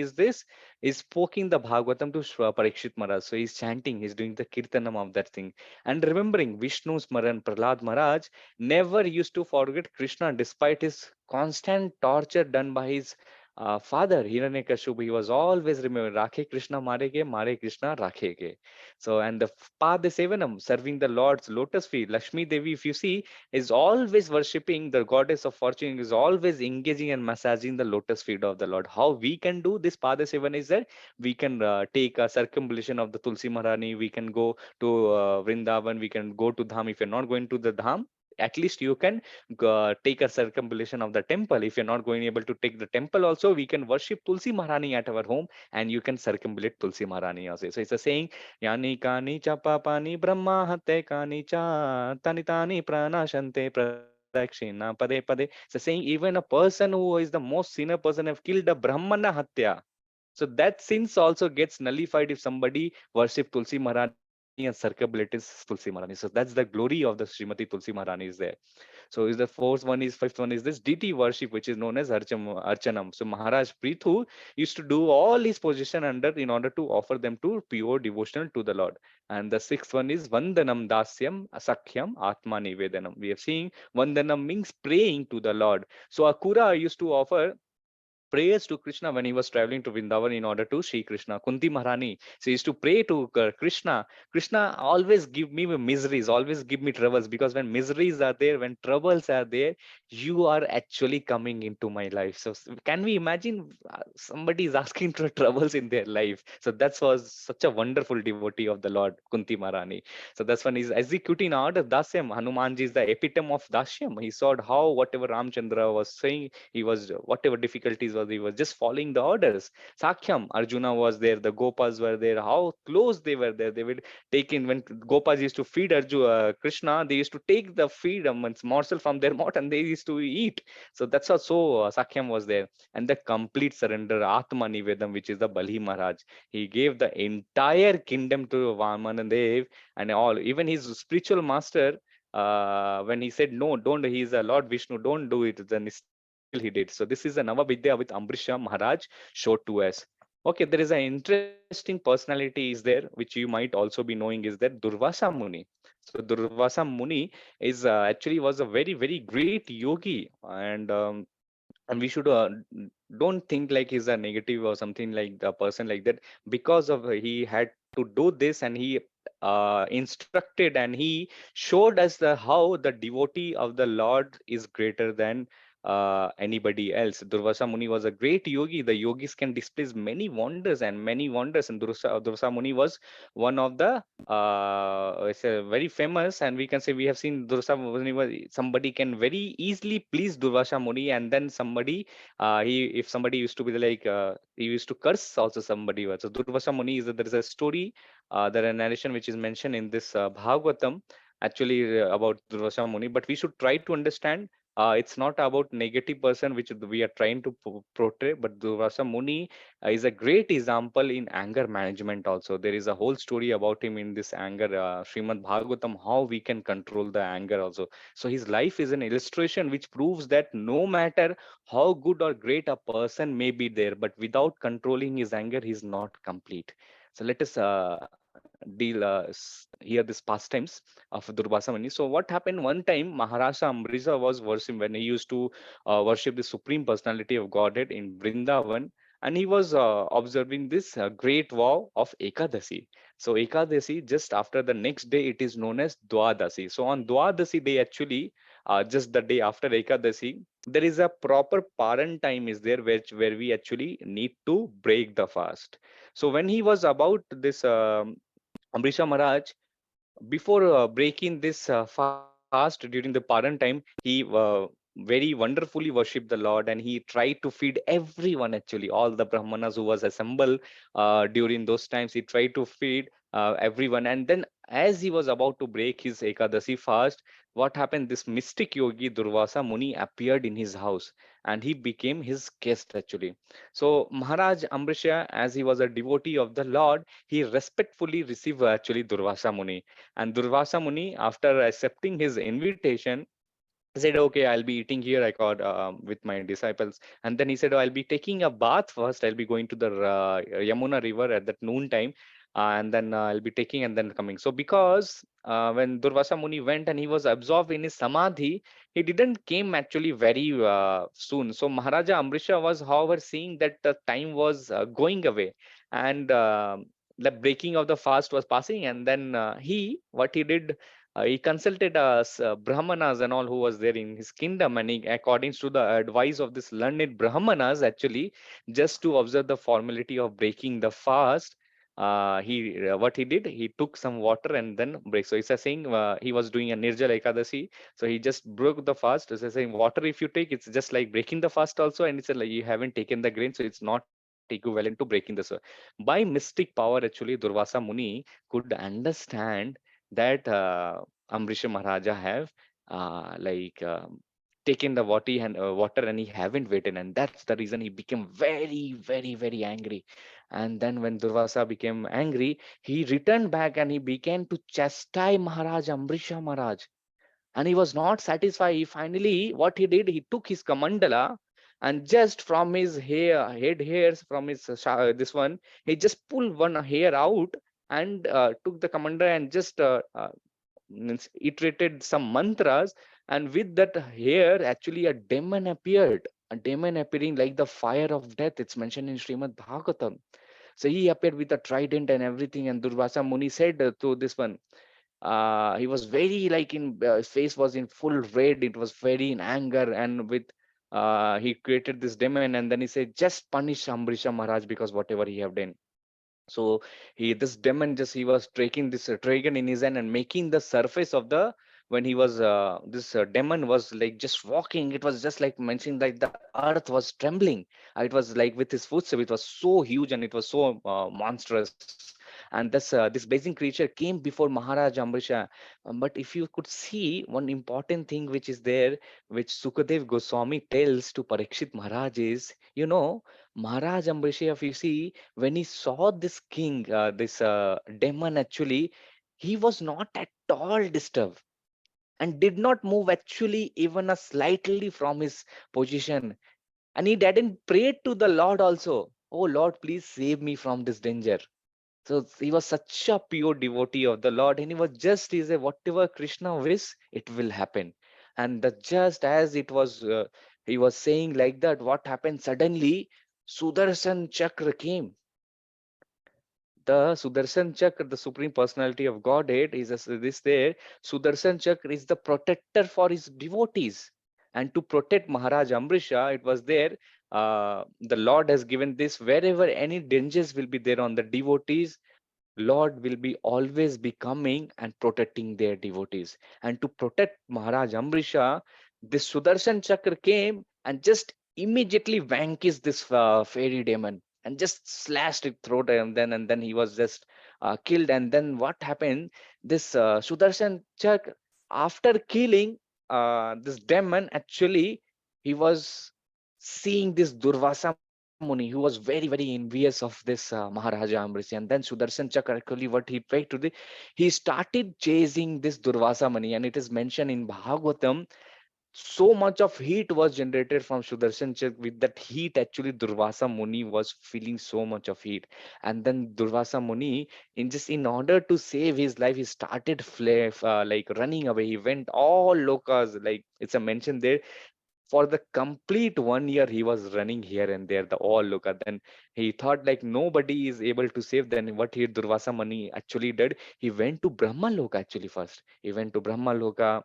is poking the Bhagavatam to Parikshit Maharaj. So he's chanting, he's doing the Kirtanam of that thing. And remembering Vishnu's Maran, Prahlad Maharaj never used to forget Krishna despite his constant torture done by his father Hiranyakashipu. He was always remembering Rakhe Krishna Mare Krishna Rakhe. So, and the Pada Sevanam, serving the Lord's lotus feet, Lakshmi Devi, if you see, is always worshipping the goddess of fortune, is always engaging and massaging the lotus feet of the Lord. How we can do this Pada Sevan is that we can take a circumambulation of the Tulsi Maharani, we can go to Vrindavan, we can go to Dham. If you're not going to the Dham, at least you can take a circumambulation of the temple. If you're not going able to take the temple also, we can worship Tulsi Maharani at our home and you can circumambulate Tulsi Maharani also. So it's a saying, Yani kani cha papani brahma hatte kani cha tani tani pranashante pradakshina pade pade. So saying even a person who is the most sinner person have killed a brahmana hatya. So that sins also gets nullified if somebody worship Tulsi Maharani and circumambulate Tulsi Maharani. So that's the glory of the Srimati Tulsi Maharani is there. So is the fifth one is this deity worship, which is known as Archanam. So Maharaj Prithu used to do all his position under in order to offer them to pure devotional to the Lord. And the sixth one is Vandanam Dasyam Asakhyam Atma Nivedanam. We have seen Vandanam means praying to the Lord. So Akura used to offer prayers to Krishna when he was traveling to Vrindavan in order to see Krishna. Kunti Maharani, she used to pray to Krishna. Krishna always give me miseries, always give me troubles, because when miseries are there, when troubles are there, you are actually coming into my life. So can we imagine somebody is asking for troubles in their life? So that was such a wonderful devotee of the Lord, Kunti Maharani. So that's when he's executing order Dasyam. Hanumanji is the epitome of Dasyam. He saw how whatever Ramchandra was saying, he was whatever difficulties was, he was just following the orders. Sakhyam, Arjuna was there, the Gopas were there, how close they were there. They would take in when Gopas used to feed Arjuna, Krishna, they used to take the feed morsel from their mouth and they used to eat. So that's also Sakhyam was there. And the complete surrender, Atma Nivedam, which is the Bali Maharaj. He gave the entire kingdom to Vamanandev and all, even his spiritual master, when he said no, don't, he's a Lord Vishnu, don't do it, then still he did. So this is a Navavidya with Ambrisha Maharaj showed to us. Okay, there is an interesting personality is there, which you might also be knowing, is that Durvasa Muni. So Durvasa Muni is actually was a very great yogi, and we should don't think like he's a negative or something like the person like that, because of he had to do this, and he instructed and he showed us the how the devotee of the Lord is greater than anybody else. Durvasa Muni was a great yogi. The yogis can display many wonders and many wonders, and Durvasa Muni was one of the it's a very famous, and we can say we have seen Durvasa Muni somebody can very easily please Durvasa Muni, and then somebody he if somebody used to be like he used to curse also somebody. So Durvasa Muni is there is a story, there a narration which is mentioned in this Bhagavatam actually about Durvasa Muni, but we should try to understand it's not about negative person which we are trying to portray, but Durvasa Muni is a great example in anger management also. There is a whole story about him in this anger, Srimad Bhagavatam, how we can control the anger also. So his life is an illustration which proves that no matter how good or great a person may be there, but without controlling his anger, he is not complete. So let us hear this pastimes of Durvasa Muni. So what happened one time, Maharaja Amrisa was worshiping when he used to worship the Supreme Personality of Godhead in Vrindavan, and he was observing this great vow of Ekadasi. So Ekadasi, just after the next day, it is known as Dwadasi. So on Dwadasi day, actually, just the day after Ekadasi, there is a proper paran time is there, where we actually need to break the fast. So when he was about this Ambrisha Maharaj, before breaking this fast, fast during the Paran time, he very wonderfully worshipped the Lord, and he tried to feed everyone, actually, all the Brahmanas who was assembled during those times. He tried to feed everyone. And then, as he was about to break his Ekadasi fast, what happened? This mystic yogi Durvasa Muni appeared in his house, and he became his guest, actually. So Maharaj Ambrisha, as he was a devotee of the Lord, he respectfully received actually Durvasa Muni. And Durvasa Muni, after accepting his invitation, said, okay, I'll be eating here, I got with my disciples. And then he said, oh, I'll be taking a bath first. I'll be going to the Yamuna river at that noon time. And then I'll be taking and then coming. So because when Durvasa Muni went and he was absorbed in his samadhi, he didn't came actually very soon. So Maharaja Amrisha was, however, seeing that the time was going away, and the breaking of the fast was passing. And then what he did, he consulted Brahmanas and all who was there in his kingdom, and he, according to the advice of this learned Brahmanas, actually, just to observe the formality of breaking the fast, he what he did, he took some water and then break. So it's a saying, he was doing a Nirjala Ekadasi, so he just broke the fast. It's a saying, water if you take, it's just like breaking the fast also, and it's like you haven't taken the grain, so it's not equivalent to breaking the. By mystic power, actually, Durvasa Muni could understand that Amrisha Maharaja have taken the water and he haven't waited, and that's the reason he became very, very, very angry. And then when Durvasa became angry, he returned back and he began to chastise Maharaj Amrisha Maharaj, and he was not satisfied. He finally, what he did, he took his kamandala, and just from his head hairs, from his this one, he just pulled one hair out, and took the kamandala and just means iterated some mantras, and with that hair, actually, a demon appeared, a demon appearing like the fire of death. It's mentioned in Srimad Bhagavatam. So he appeared with a trident and everything, and Durvasa Muni said to this one, he was very like in his face was in full red, it was very in anger, and with he created this demon, and then he said, just punish Ambrisha Maharaj because whatever he have done. So this demon, just he was taking this dragon in his hand and making the surface of the, when he was this demon was like just walking, it was just like mentioning like the earth was trembling. It was like with his footsteps, it was so huge and it was so monstrous. And this blazing creature came before Maharaj Ambrisha. But if you could see one important thing which is there, which Sukadev Goswami tells to Parikshit Maharaj is, Maharaj Ambrisha, if you see, when he saw this king, this demon, actually, he was not at all disturbed and did not move actually even a slightly from his position. And he didn't pray to the Lord also. Oh Lord, please save me from this danger. So he was such a pure devotee of the Lord, and he was just, he said, whatever Krishna wish, it will happen. And just as it was, he was saying like that, what happened suddenly? Sudarshan Chakra came. The Sudarshan Chakra, the Supreme Personality of Godhead, is this there. Sudarshan Chakra is the protector for his devotees. And to protect Maharaj Ambrisha, it was there. The Lord has given this, wherever any dangers will be there on the devotees, Lord will be always be coming and protecting their devotees. And to protect Maharaj Ambrisha, this Sudarshan Chakra came and just immediately vanquished this fairy demon and just slashed it throat, and then he was just killed. And then what happened? This Sudarshan Chakra, after killing this demon, actually, he was seeing this Durvasa Muni, who was very, very envious of this Maharaja Ambrisi. And then Sudarshan Chakra, actually, what he tried to do, he started chasing this Durvasa Muni, and it is mentioned in Bhagavatam. So much of heat was generated from Sudarshan Chakra. With that heat, actually, Durvasa Muni was feeling so much of heat. And then Durvasa Muni, in order to save his life, he started like running away. He went all lokas, like it's a mention there, for the complete 1 year he was running here and there, the all look at. Then he thought like nobody is able to save. Then what he, Durvasa Muni, actually did, he went to Brahma Loka. Actually, first he went to Brahma Loka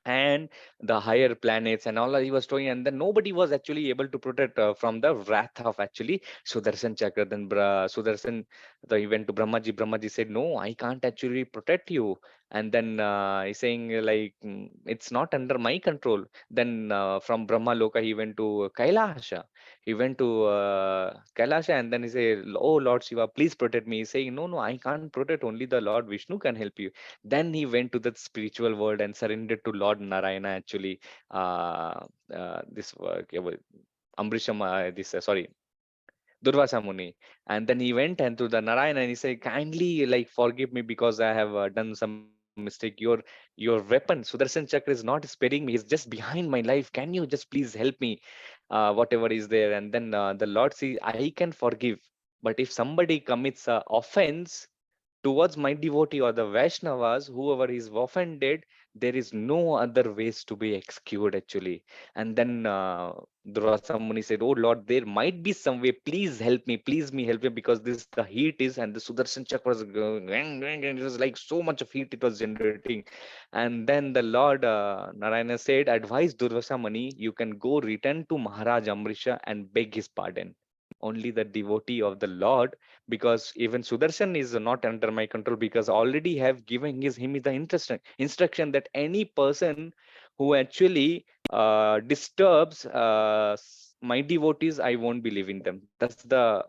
and the higher planets and all that he was doing, and then nobody was actually able to protect from the wrath of actually Sudarshan Chakra. Then Sudarshan, he went to Brahmaji. Brahmaji said, no, I can't actually protect you. And then he's saying like, it's not under my control. Then from Brahma Loka he went to Kailasha. He went to Kailasha, and then he said, "Oh Lord Shiva, please protect me." He's saying, "No, no, I can't protect. Only the Lord Vishnu can help you." Then he went to the spiritual world and surrendered to Lord Narayana. Actually, this Ambrisha, sorry, Durvasa Muni. And then he went and to the Narayana and he said, "Kindly like forgive me because I have done some mistake. Your weapon, Sudarshan Chakra, is not sparing me. It's just behind my life. Can you just please help me? Whatever is there." And then the Lord says, "I can forgive. But if somebody commits a offense towards my devotee or the Vaishnavas, whoever is offended, there is no other ways to be executed actually." And then Durvasa Muni said, "Oh Lord, there might be some way. Please help me. Please me help me because this the heat is." And the Sudarshan Chakra was going, and it was like so much of heat it was generating. And then the Lord Narayana said, "Advise Durvasa Muni, you can go return to Maharaj Amrisha and beg his pardon." Only the devotee of the Lord, because even Sudarshan is not under my control, because already have given him the instruction that any person who actually disturbs my devotees, I won't be leaving them. That's the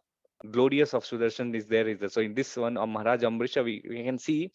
glorious of Sudarshan is there. So in this one of Maharaj Amrisha, we can see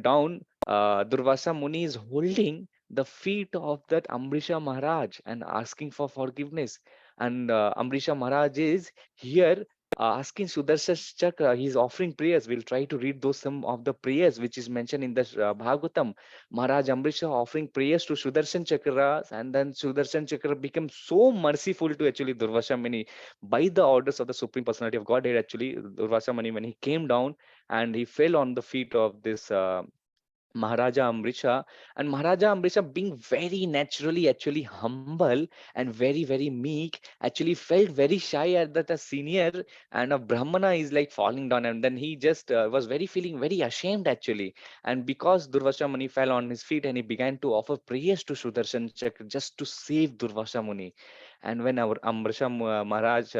down, Durvasa Muni is holding the feet of that Amrisha Maharaj and asking for forgiveness. And Amrisha Maharaj is here asking Sudarshan Chakra, he's offering prayers. We'll try to read those some of the prayers which is mentioned in the Bhagavatam. Maharaj Amrisha offering prayers to Sudarshan Chakra, and then Sudarshan Chakra became so merciful to actually Durvasa Muni by the orders of the Supreme Personality of Godhead. Actually, Durvasa Muni, when he came down and he fell on the feet of this Maharaja Amrisha, and Maharaja Amrisha, being very naturally actually humble and very, very meek, actually felt very shy at that a senior and a Brahmana is like falling down, and then he just was very feeling very ashamed actually. And because Durvasa Muni fell on his feet and he began to offer prayers to Sudarshan Chakra just to save Durvasa Muni. And when our Amrisha Maharaj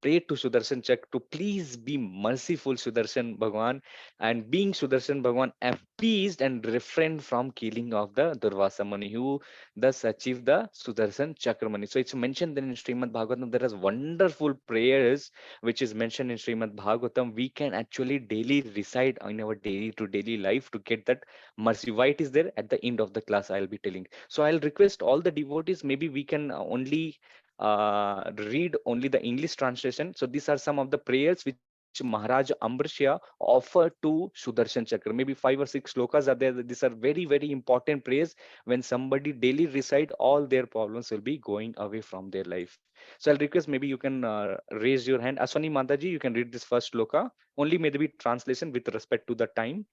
prayed to Sudarshan Chak to please be merciful, Sudarshan Bhagwan, and being Sudarshan Bhagwan appeased and refrained from killing of the Durvasa Muni, who thus achieved the Sudarshan Chakramani. So it's mentioned then in Srimad Bhagavatam, there is wonderful prayers which is mentioned in Srimad Bhagavatam. We can actually daily recite in our daily to daily life to get that mercy. Why it is there at the end of the class, I'll be telling. So I'll request all the devotees, maybe we can only read only the English translation. So these are some of the prayers which Maharaj Ambrishya offered to Sudarshan Chakra. Maybe 5 or 6 slokas are there. These are very, very important prayers. When somebody daily recite, all their problems will be going away from their life. So I'll request maybe you can raise your hand. Aswani Mataji, you can read this first sloka. Only maybe translation with respect to the time.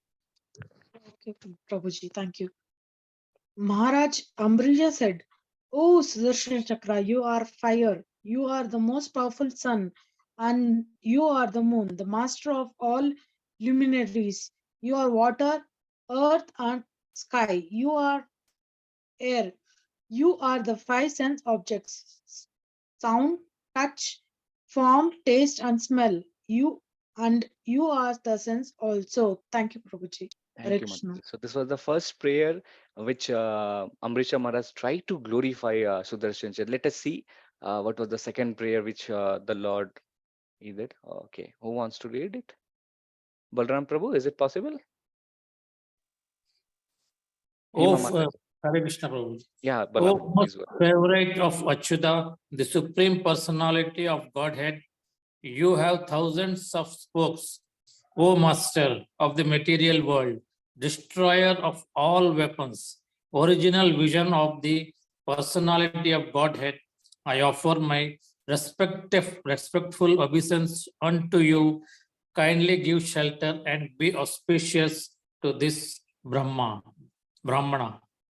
Okay, Prabhuji, thank you. Maharaj Ambrisha said, "O Sudarshan Chakra, you are fire, you are the most powerful sun, and you are the moon, the master of all luminaries. You are water, earth, and sky. You are air. You are the five sense objects: sound, touch, form, taste, and smell. You are the sense also." Thank you, Prabhuji. Hare Thank you, Krishna. Mataji. So this was the first prayer which Amrisha Maharaj tried to glorify Sudarshan Chakra. Let us see what was the second prayer which the Lord he did. Okay, who wants to read it? Balram Prabhu, is it possible? Oh, Hema Mataji. Hare Krishna Prabhu. Yeah, Oh, Balram, most please go. favorite of Achyuta, the Supreme Personality of Godhead, you have thousands of spokes, O Master of the material world, destroyer of all weapons, original vision of the personality of Godhead. I offer my respectful obeisance unto you. Kindly give shelter and be auspicious to this Brahmana.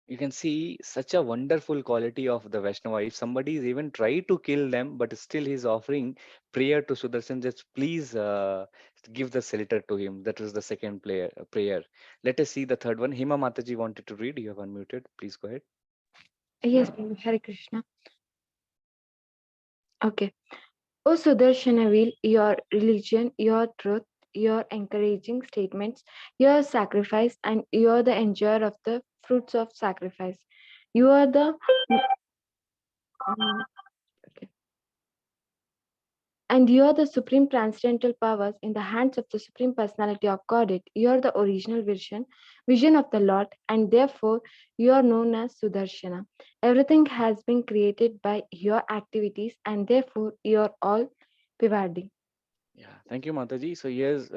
You can see such a wonderful quality of the Vaishnava. If somebody is even try to kill them, but still he's offering prayer to Sudarshan, just please give the shelter to him. That was the second prayer. Let us see the third one. Hema Mataji wanted to read. You have unmuted. Please go ahead. Yes, Hare Krishna. Okay. O Sudarshana wheel, your religion, your truth, your encouraging statements, your sacrifice, and you are the enjoyer of the fruits of sacrifice. You are the okay. And you are the supreme transcendental powers in the hands of the supreme personality of Godhead. You are the original vision of the Lord, and therefore you are known as Sudarshana. Everything has been created by your activities, and therefore you are all Pivadi. Yeah, thank you, Mataji. So yes,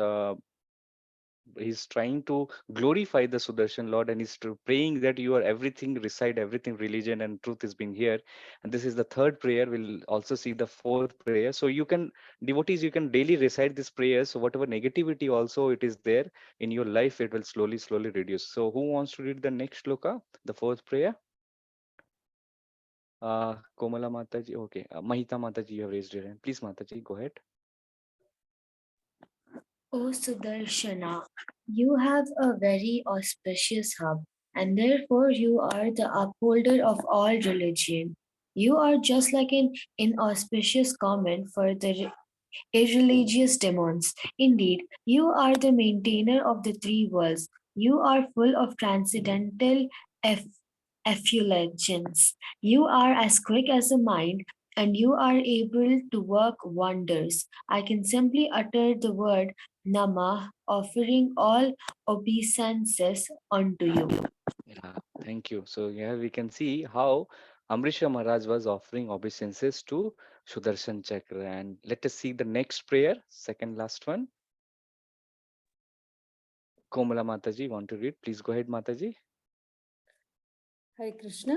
he's trying to glorify the Sudarshan Lord, and he's praying that you are everything, recite everything, religion and truth is being here. And this is the third prayer. We'll also see the fourth prayer. So you can, devotees, you can daily recite this prayer. So whatever negativity also it is there in your life, it will slowly, slowly reduce. So who wants to read the next shloka, the fourth prayer? Komala Mataji. Okay. Mahita Mataji, you have raised your hand. Please, Mataji, go ahead. O Sudarshana, you have a very auspicious hub, and therefore you are the upholder of all religion. You are just like an inauspicious comment for the irreligious demons. Indeed, you are the maintainer of the three worlds. You are full of transcendental effulgence. You are as quick as a mind, and you are able to work wonders. I can simply utter the word Namah, offering all obeisances unto you. Yeah, thank you. So here we can see how Amrisha Maharaj was offering obeisances to Sudarshan Chakra. And let us see the next prayer, second last one. Komala Mataji, want to read? Please go ahead, Mataji. Hare Krishna.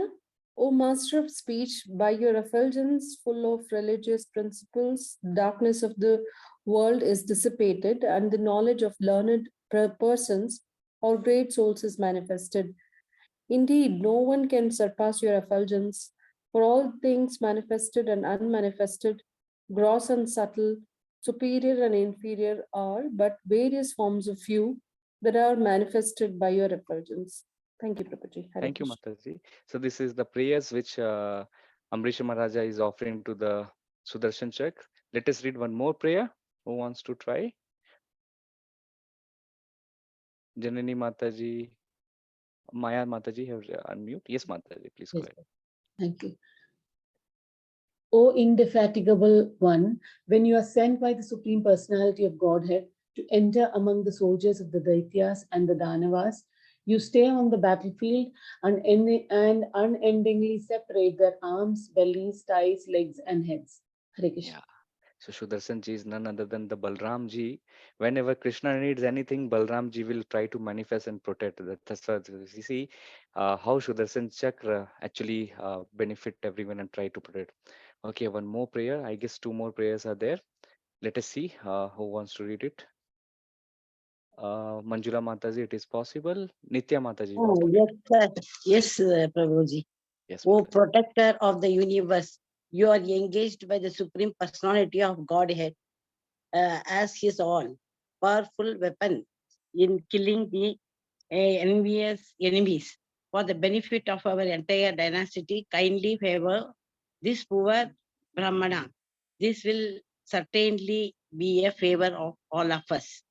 O master of speech, by your effulgence full of religious principles, darkness of the world is dissipated, and the knowledge of learned persons or great souls is manifested. Indeed, no one can surpass your effulgence, for all things manifested and unmanifested, gross and subtle, superior and inferior are but various forms of you that are manifested by your effulgence. Thank you, Prabhuji. Hare Thank you, Krishna. Mataji. So this is the prayers which Amrisha Maharaja is offering to the Sudarshan Chakra. Let us read one more prayer. Who wants to try? Janani Mataji, Maya Mataji have unmute. Yes, Mataji, please go Yes, ahead. thank you. O indefatigable one, when you are sent by the Supreme Personality of Godhead to enter among the soldiers of the Daityas and the Danavas, you stay on the battlefield and unendingly separate their arms, bellies, thighs, legs, and heads. Hare Krishna. Yeah. So Sudarshan ji is none other than the Balram ji. Whenever Krishna needs anything, Balram ji will try to manifest and protect that. That's what you see how Sudarshan Chakra actually benefit everyone and try to protect. Okay, one more prayer. I guess two more prayers are there. Let us see who wants to read it. Manjula Mataji, it is possible. Nitya Mataji, you want to read? Yes, Prabhuji. Yes, O Mataji. protector of the universe, you are engaged by the Supreme Personality of Godhead as his own powerful weapon in killing the envious enemies. For the benefit of our entire dynasty, kindly favor this poor Brahmana. This will certainly be a favor of all of us.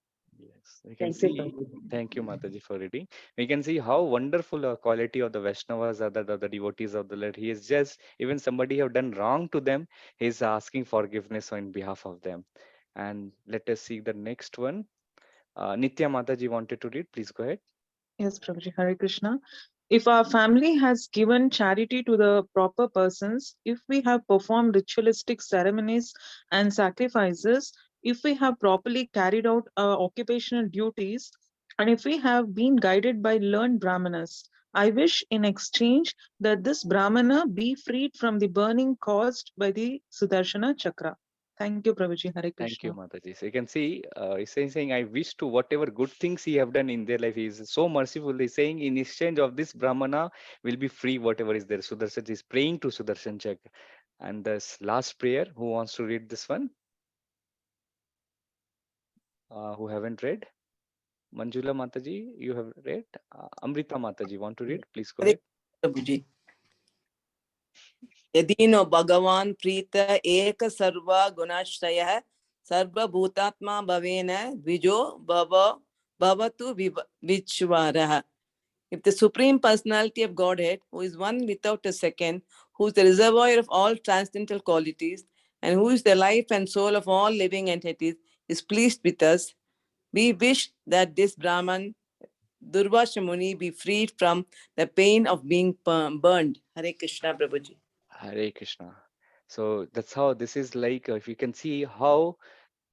Yes, we can Thank you, see. Prabhuji. Thank you, Mataji, for reading. We can see how wonderful a quality of the Vaishnavas are, the devotees of the Lord. He is just, even somebody have done wrong to them, he is asking forgiveness on behalf of them. And let us see the next one. Nitya Mataji wanted to read. Please go ahead. Yes, Prabhuji, Hare Krishna. If our family has given charity to the proper persons, if we have performed ritualistic ceremonies and sacrifices, if we have properly carried out our occupational duties, and if we have been guided by learned brahmanas, I wish in exchange that this brahmana be freed from the burning caused by the Sudarshana Chakra. Thank you, Prabhuji. Hare Thank you, Krishna. Mataji. So you can see, he's saying, I wish to whatever good things he have done in their life. He is so merciful. He's saying, in exchange of this Brahmana, will be free whatever is there. Sudarshan is praying to Sudarshan Chakra. And this last prayer, who wants to read this one? Who haven't read? Manjula Mataji, you have read. Amrita Mataji, want to read? Please go Hare ahead. Prabhuji. यदि no भगवान प्रीत एक सर्व गुणाश्रय Sarva Bhutatma Bhavena Dvijo Bhavatu Vichvaraha. If the Supreme Personality of Godhead, who is one without a second, who is the reservoir of all transcendental qualities, and who is the life and soul of all living entities, is pleased with us, we wish that this Brahman, Durvasha Muni, be freed from the pain of being burned. Hare Krishna, Prabhuji. Hare Krishna. So that's how this is like, if you can see how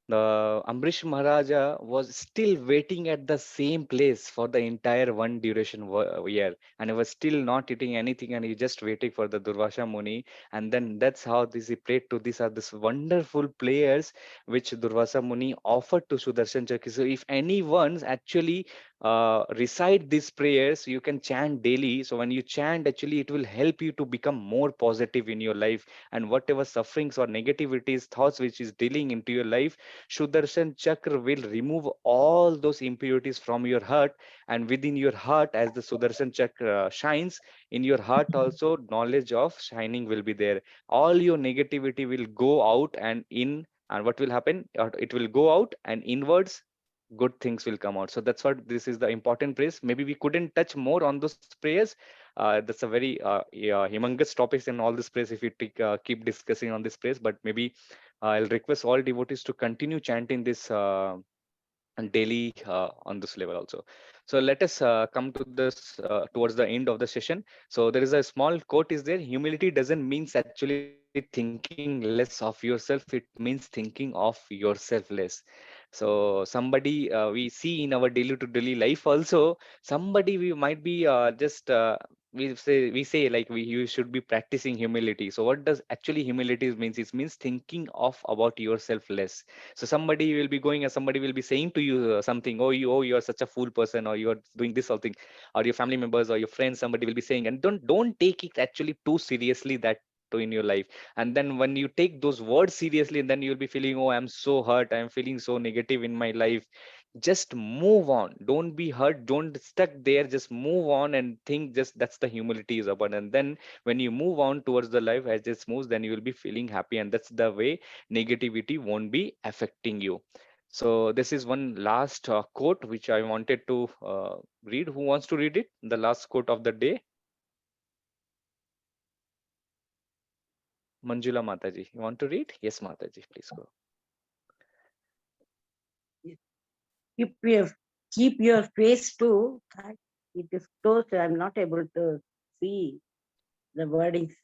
the Ambrish Maharaja was still waiting at the same place for the entire one duration year, and he was still not eating anything, and he just waiting for the Durvasha Muni. And then that's how this he prayed to. These are this wonderful prayers which Durvasa Muni offered to Sudarshan Chakra. So if anyone actually recite these prayers, you can chant daily. So when you chant, actually it will help you to become more positive in your life, and whatever sufferings or negativities, thoughts which is dealing into your life, Sudarshan Chakra will remove all those impurities from your heart. And within your heart, as the Sudarshan Chakra shines, in your heart also knowledge of shining will be there. All your negativity will go out and in, and what will happen? It will go out and inwards good things will come out. So that's what this is the important praise. Maybe we couldn't touch more on those prayers. That's a very yeah, humongous topics in all this praise if we keep discussing on this praise. But maybe I'll request all devotees to continue chanting this and daily on this level also. So let us come to this towards the end of the session. So there is a small quote is there: humility doesn't mean actually thinking less of yourself, it means thinking of yourself less. So somebody we see in our daily to daily life also, somebody we might be just we say like you should be practicing humility. So what does actually humility means? It means thinking of about yourself less. So somebody will be going and somebody will be saying to you something, oh you are such a fool person, or you are doing this something, or your family members or your friends, somebody will be saying, and don't take it actually too seriously that too in your life. And then when you take those words seriously, then you'll be feeling, oh, I'm so hurt, I'm feeling so negative in my life. Just move on, don't be hurt, don't stuck there, just move on and think. Just that's the humility is about. And then when you move on towards the life as it moves, then you will be feeling happy, and that's the way negativity won't be affecting you. So this is one last quote which I wanted to read. Who wants to read it? The last quote of the day. Manjula Mataji, you want to read? Yes, Mataji, please go. Keep your, keep your face to, it is closed. I'm not able to see the wordings.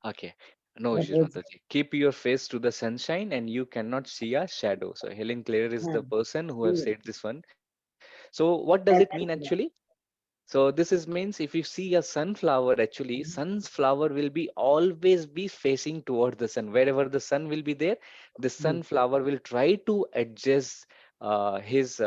Okay, no issues, Prabhuji. Mataji. Keep your face to the sunshine and you cannot see a shadow. So Helen Clare is the person who have Yeah. said this one. So what does it mean actually? So this is means if you see a sunflower, actually sunflower will be always be facing towards the sun. Wherever the sun will be there, the sunflower will try to adjust his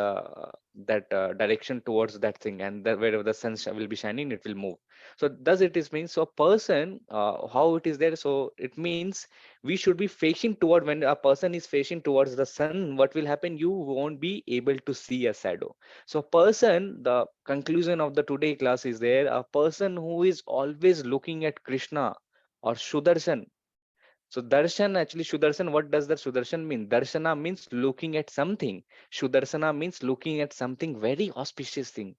that direction towards that thing, and that wherever the sun will be shining, it will move. So does it is means so a person how it is there? So it means we should be facing toward, when a person is facing towards the sun, what will happen? You won't be able to see a shadow. So person, the conclusion of the today class is there, a person who is always looking at Krishna or Sudarshan. So darshan, actually Sudarshan, what does the Sudarshan mean? Darshana means looking at something. Sudarsana means looking at something very auspicious thing.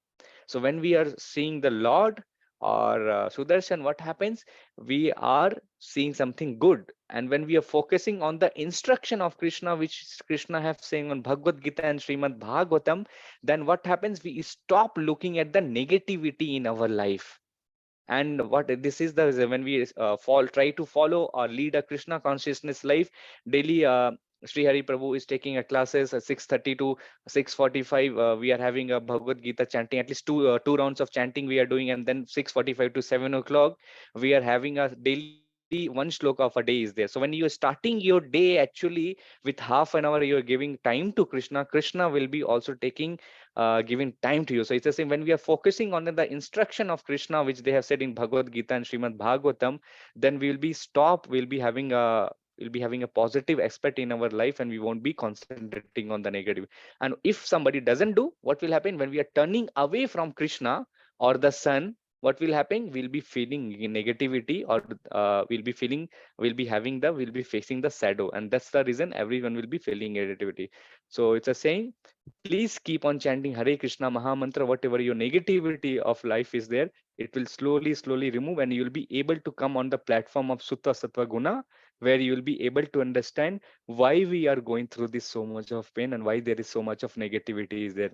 So when we are seeing the Lord or Sudarshan, what happens? We are seeing something good. And when we are focusing on the instruction of Krishna, which Krishna have saying on Bhagavad Gita and Srimad Bhagavatam, then what happens? We stop looking at the negativity in our life. And what this is the when we try to follow or lead a Krishna consciousness life daily. Sri Hari Prabhu is taking a classes at 6:30 to 6:45. We are having a Bhagavad Gita chanting, at least two rounds of chanting we are doing, and then 6:45 to 7 o'clock we are having a daily one shloka of a day is there. So when you are starting your day actually with half an hour, you are giving time to Krishna. Krishna will be also taking giving time to you. So it's the same when we are focusing on the instruction of Krishna, which they have said in Bhagavad Gita and Srimad Bhagavatam, then we'll be having a positive aspect in our life, and we won't be concentrating on the negative. And if somebody doesn't do, what will happen when we are turning away from Krishna or the sun? what will happen? We'll be feeling negativity, or we'll be we'll be facing the shadow, and that's the reason everyone will be feeling negativity. So it's a saying, please keep on chanting Hare Krishna Maha Mantra, whatever your negativity of life is there, it will slowly remove, and you'll be able to come on the platform of Sutta Sattva Guna, where you'll be able to understand why we are going through this so much of pain and why there is so much of negativity is there.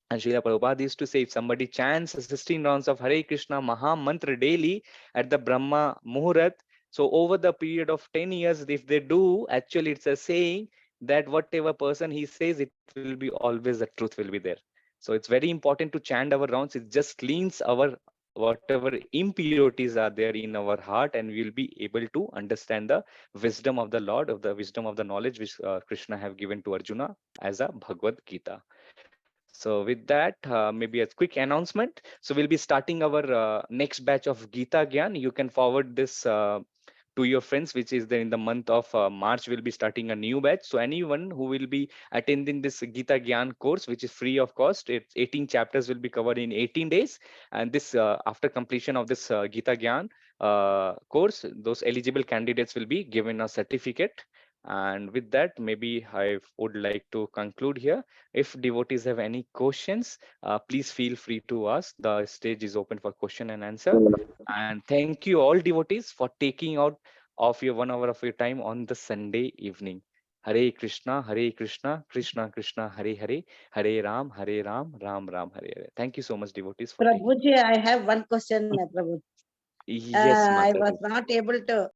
And Srila Prabhupada used to say, if somebody chants 16 rounds of Hare Krishna Maha Mantra daily at the Brahma Muhurat, so over the period of 10 years, if they do, actually it's a saying that whatever person he says, it will be always the truth will be there. So it's very important to chant our rounds. It just cleans our whatever impurities are there in our heart, and we'll be able to understand the wisdom of the Lord, of the wisdom of the knowledge which Krishna have given to Arjuna as a Bhagavad Gita. So with that, maybe a quick announcement. So we'll be starting our next batch of Gita Gyan. You can forward this to your friends, which is there in the month of March. We'll be starting a new batch. So anyone who will be attending this Gita Gyan course, which is free of cost, it's 18 chapters will be covered in 18 days. And this after completion of this Gita Gyan course, those eligible candidates will be given a certificate. And with that, maybe I would like to conclude here. If devotees have any questions, please feel free to ask. The stage is open for question and answer. And thank you all devotees for taking out of your 1 hour of your time on the Sunday evening. Hare Krishna, Krishna Krishna, Hare Hare, Hare Ram, Ram Ram, Hare Hare. Thank you so much, devotees, for taking. Prabhuji, I have one question, Prabhuji. Yes, I Mataji. was not able to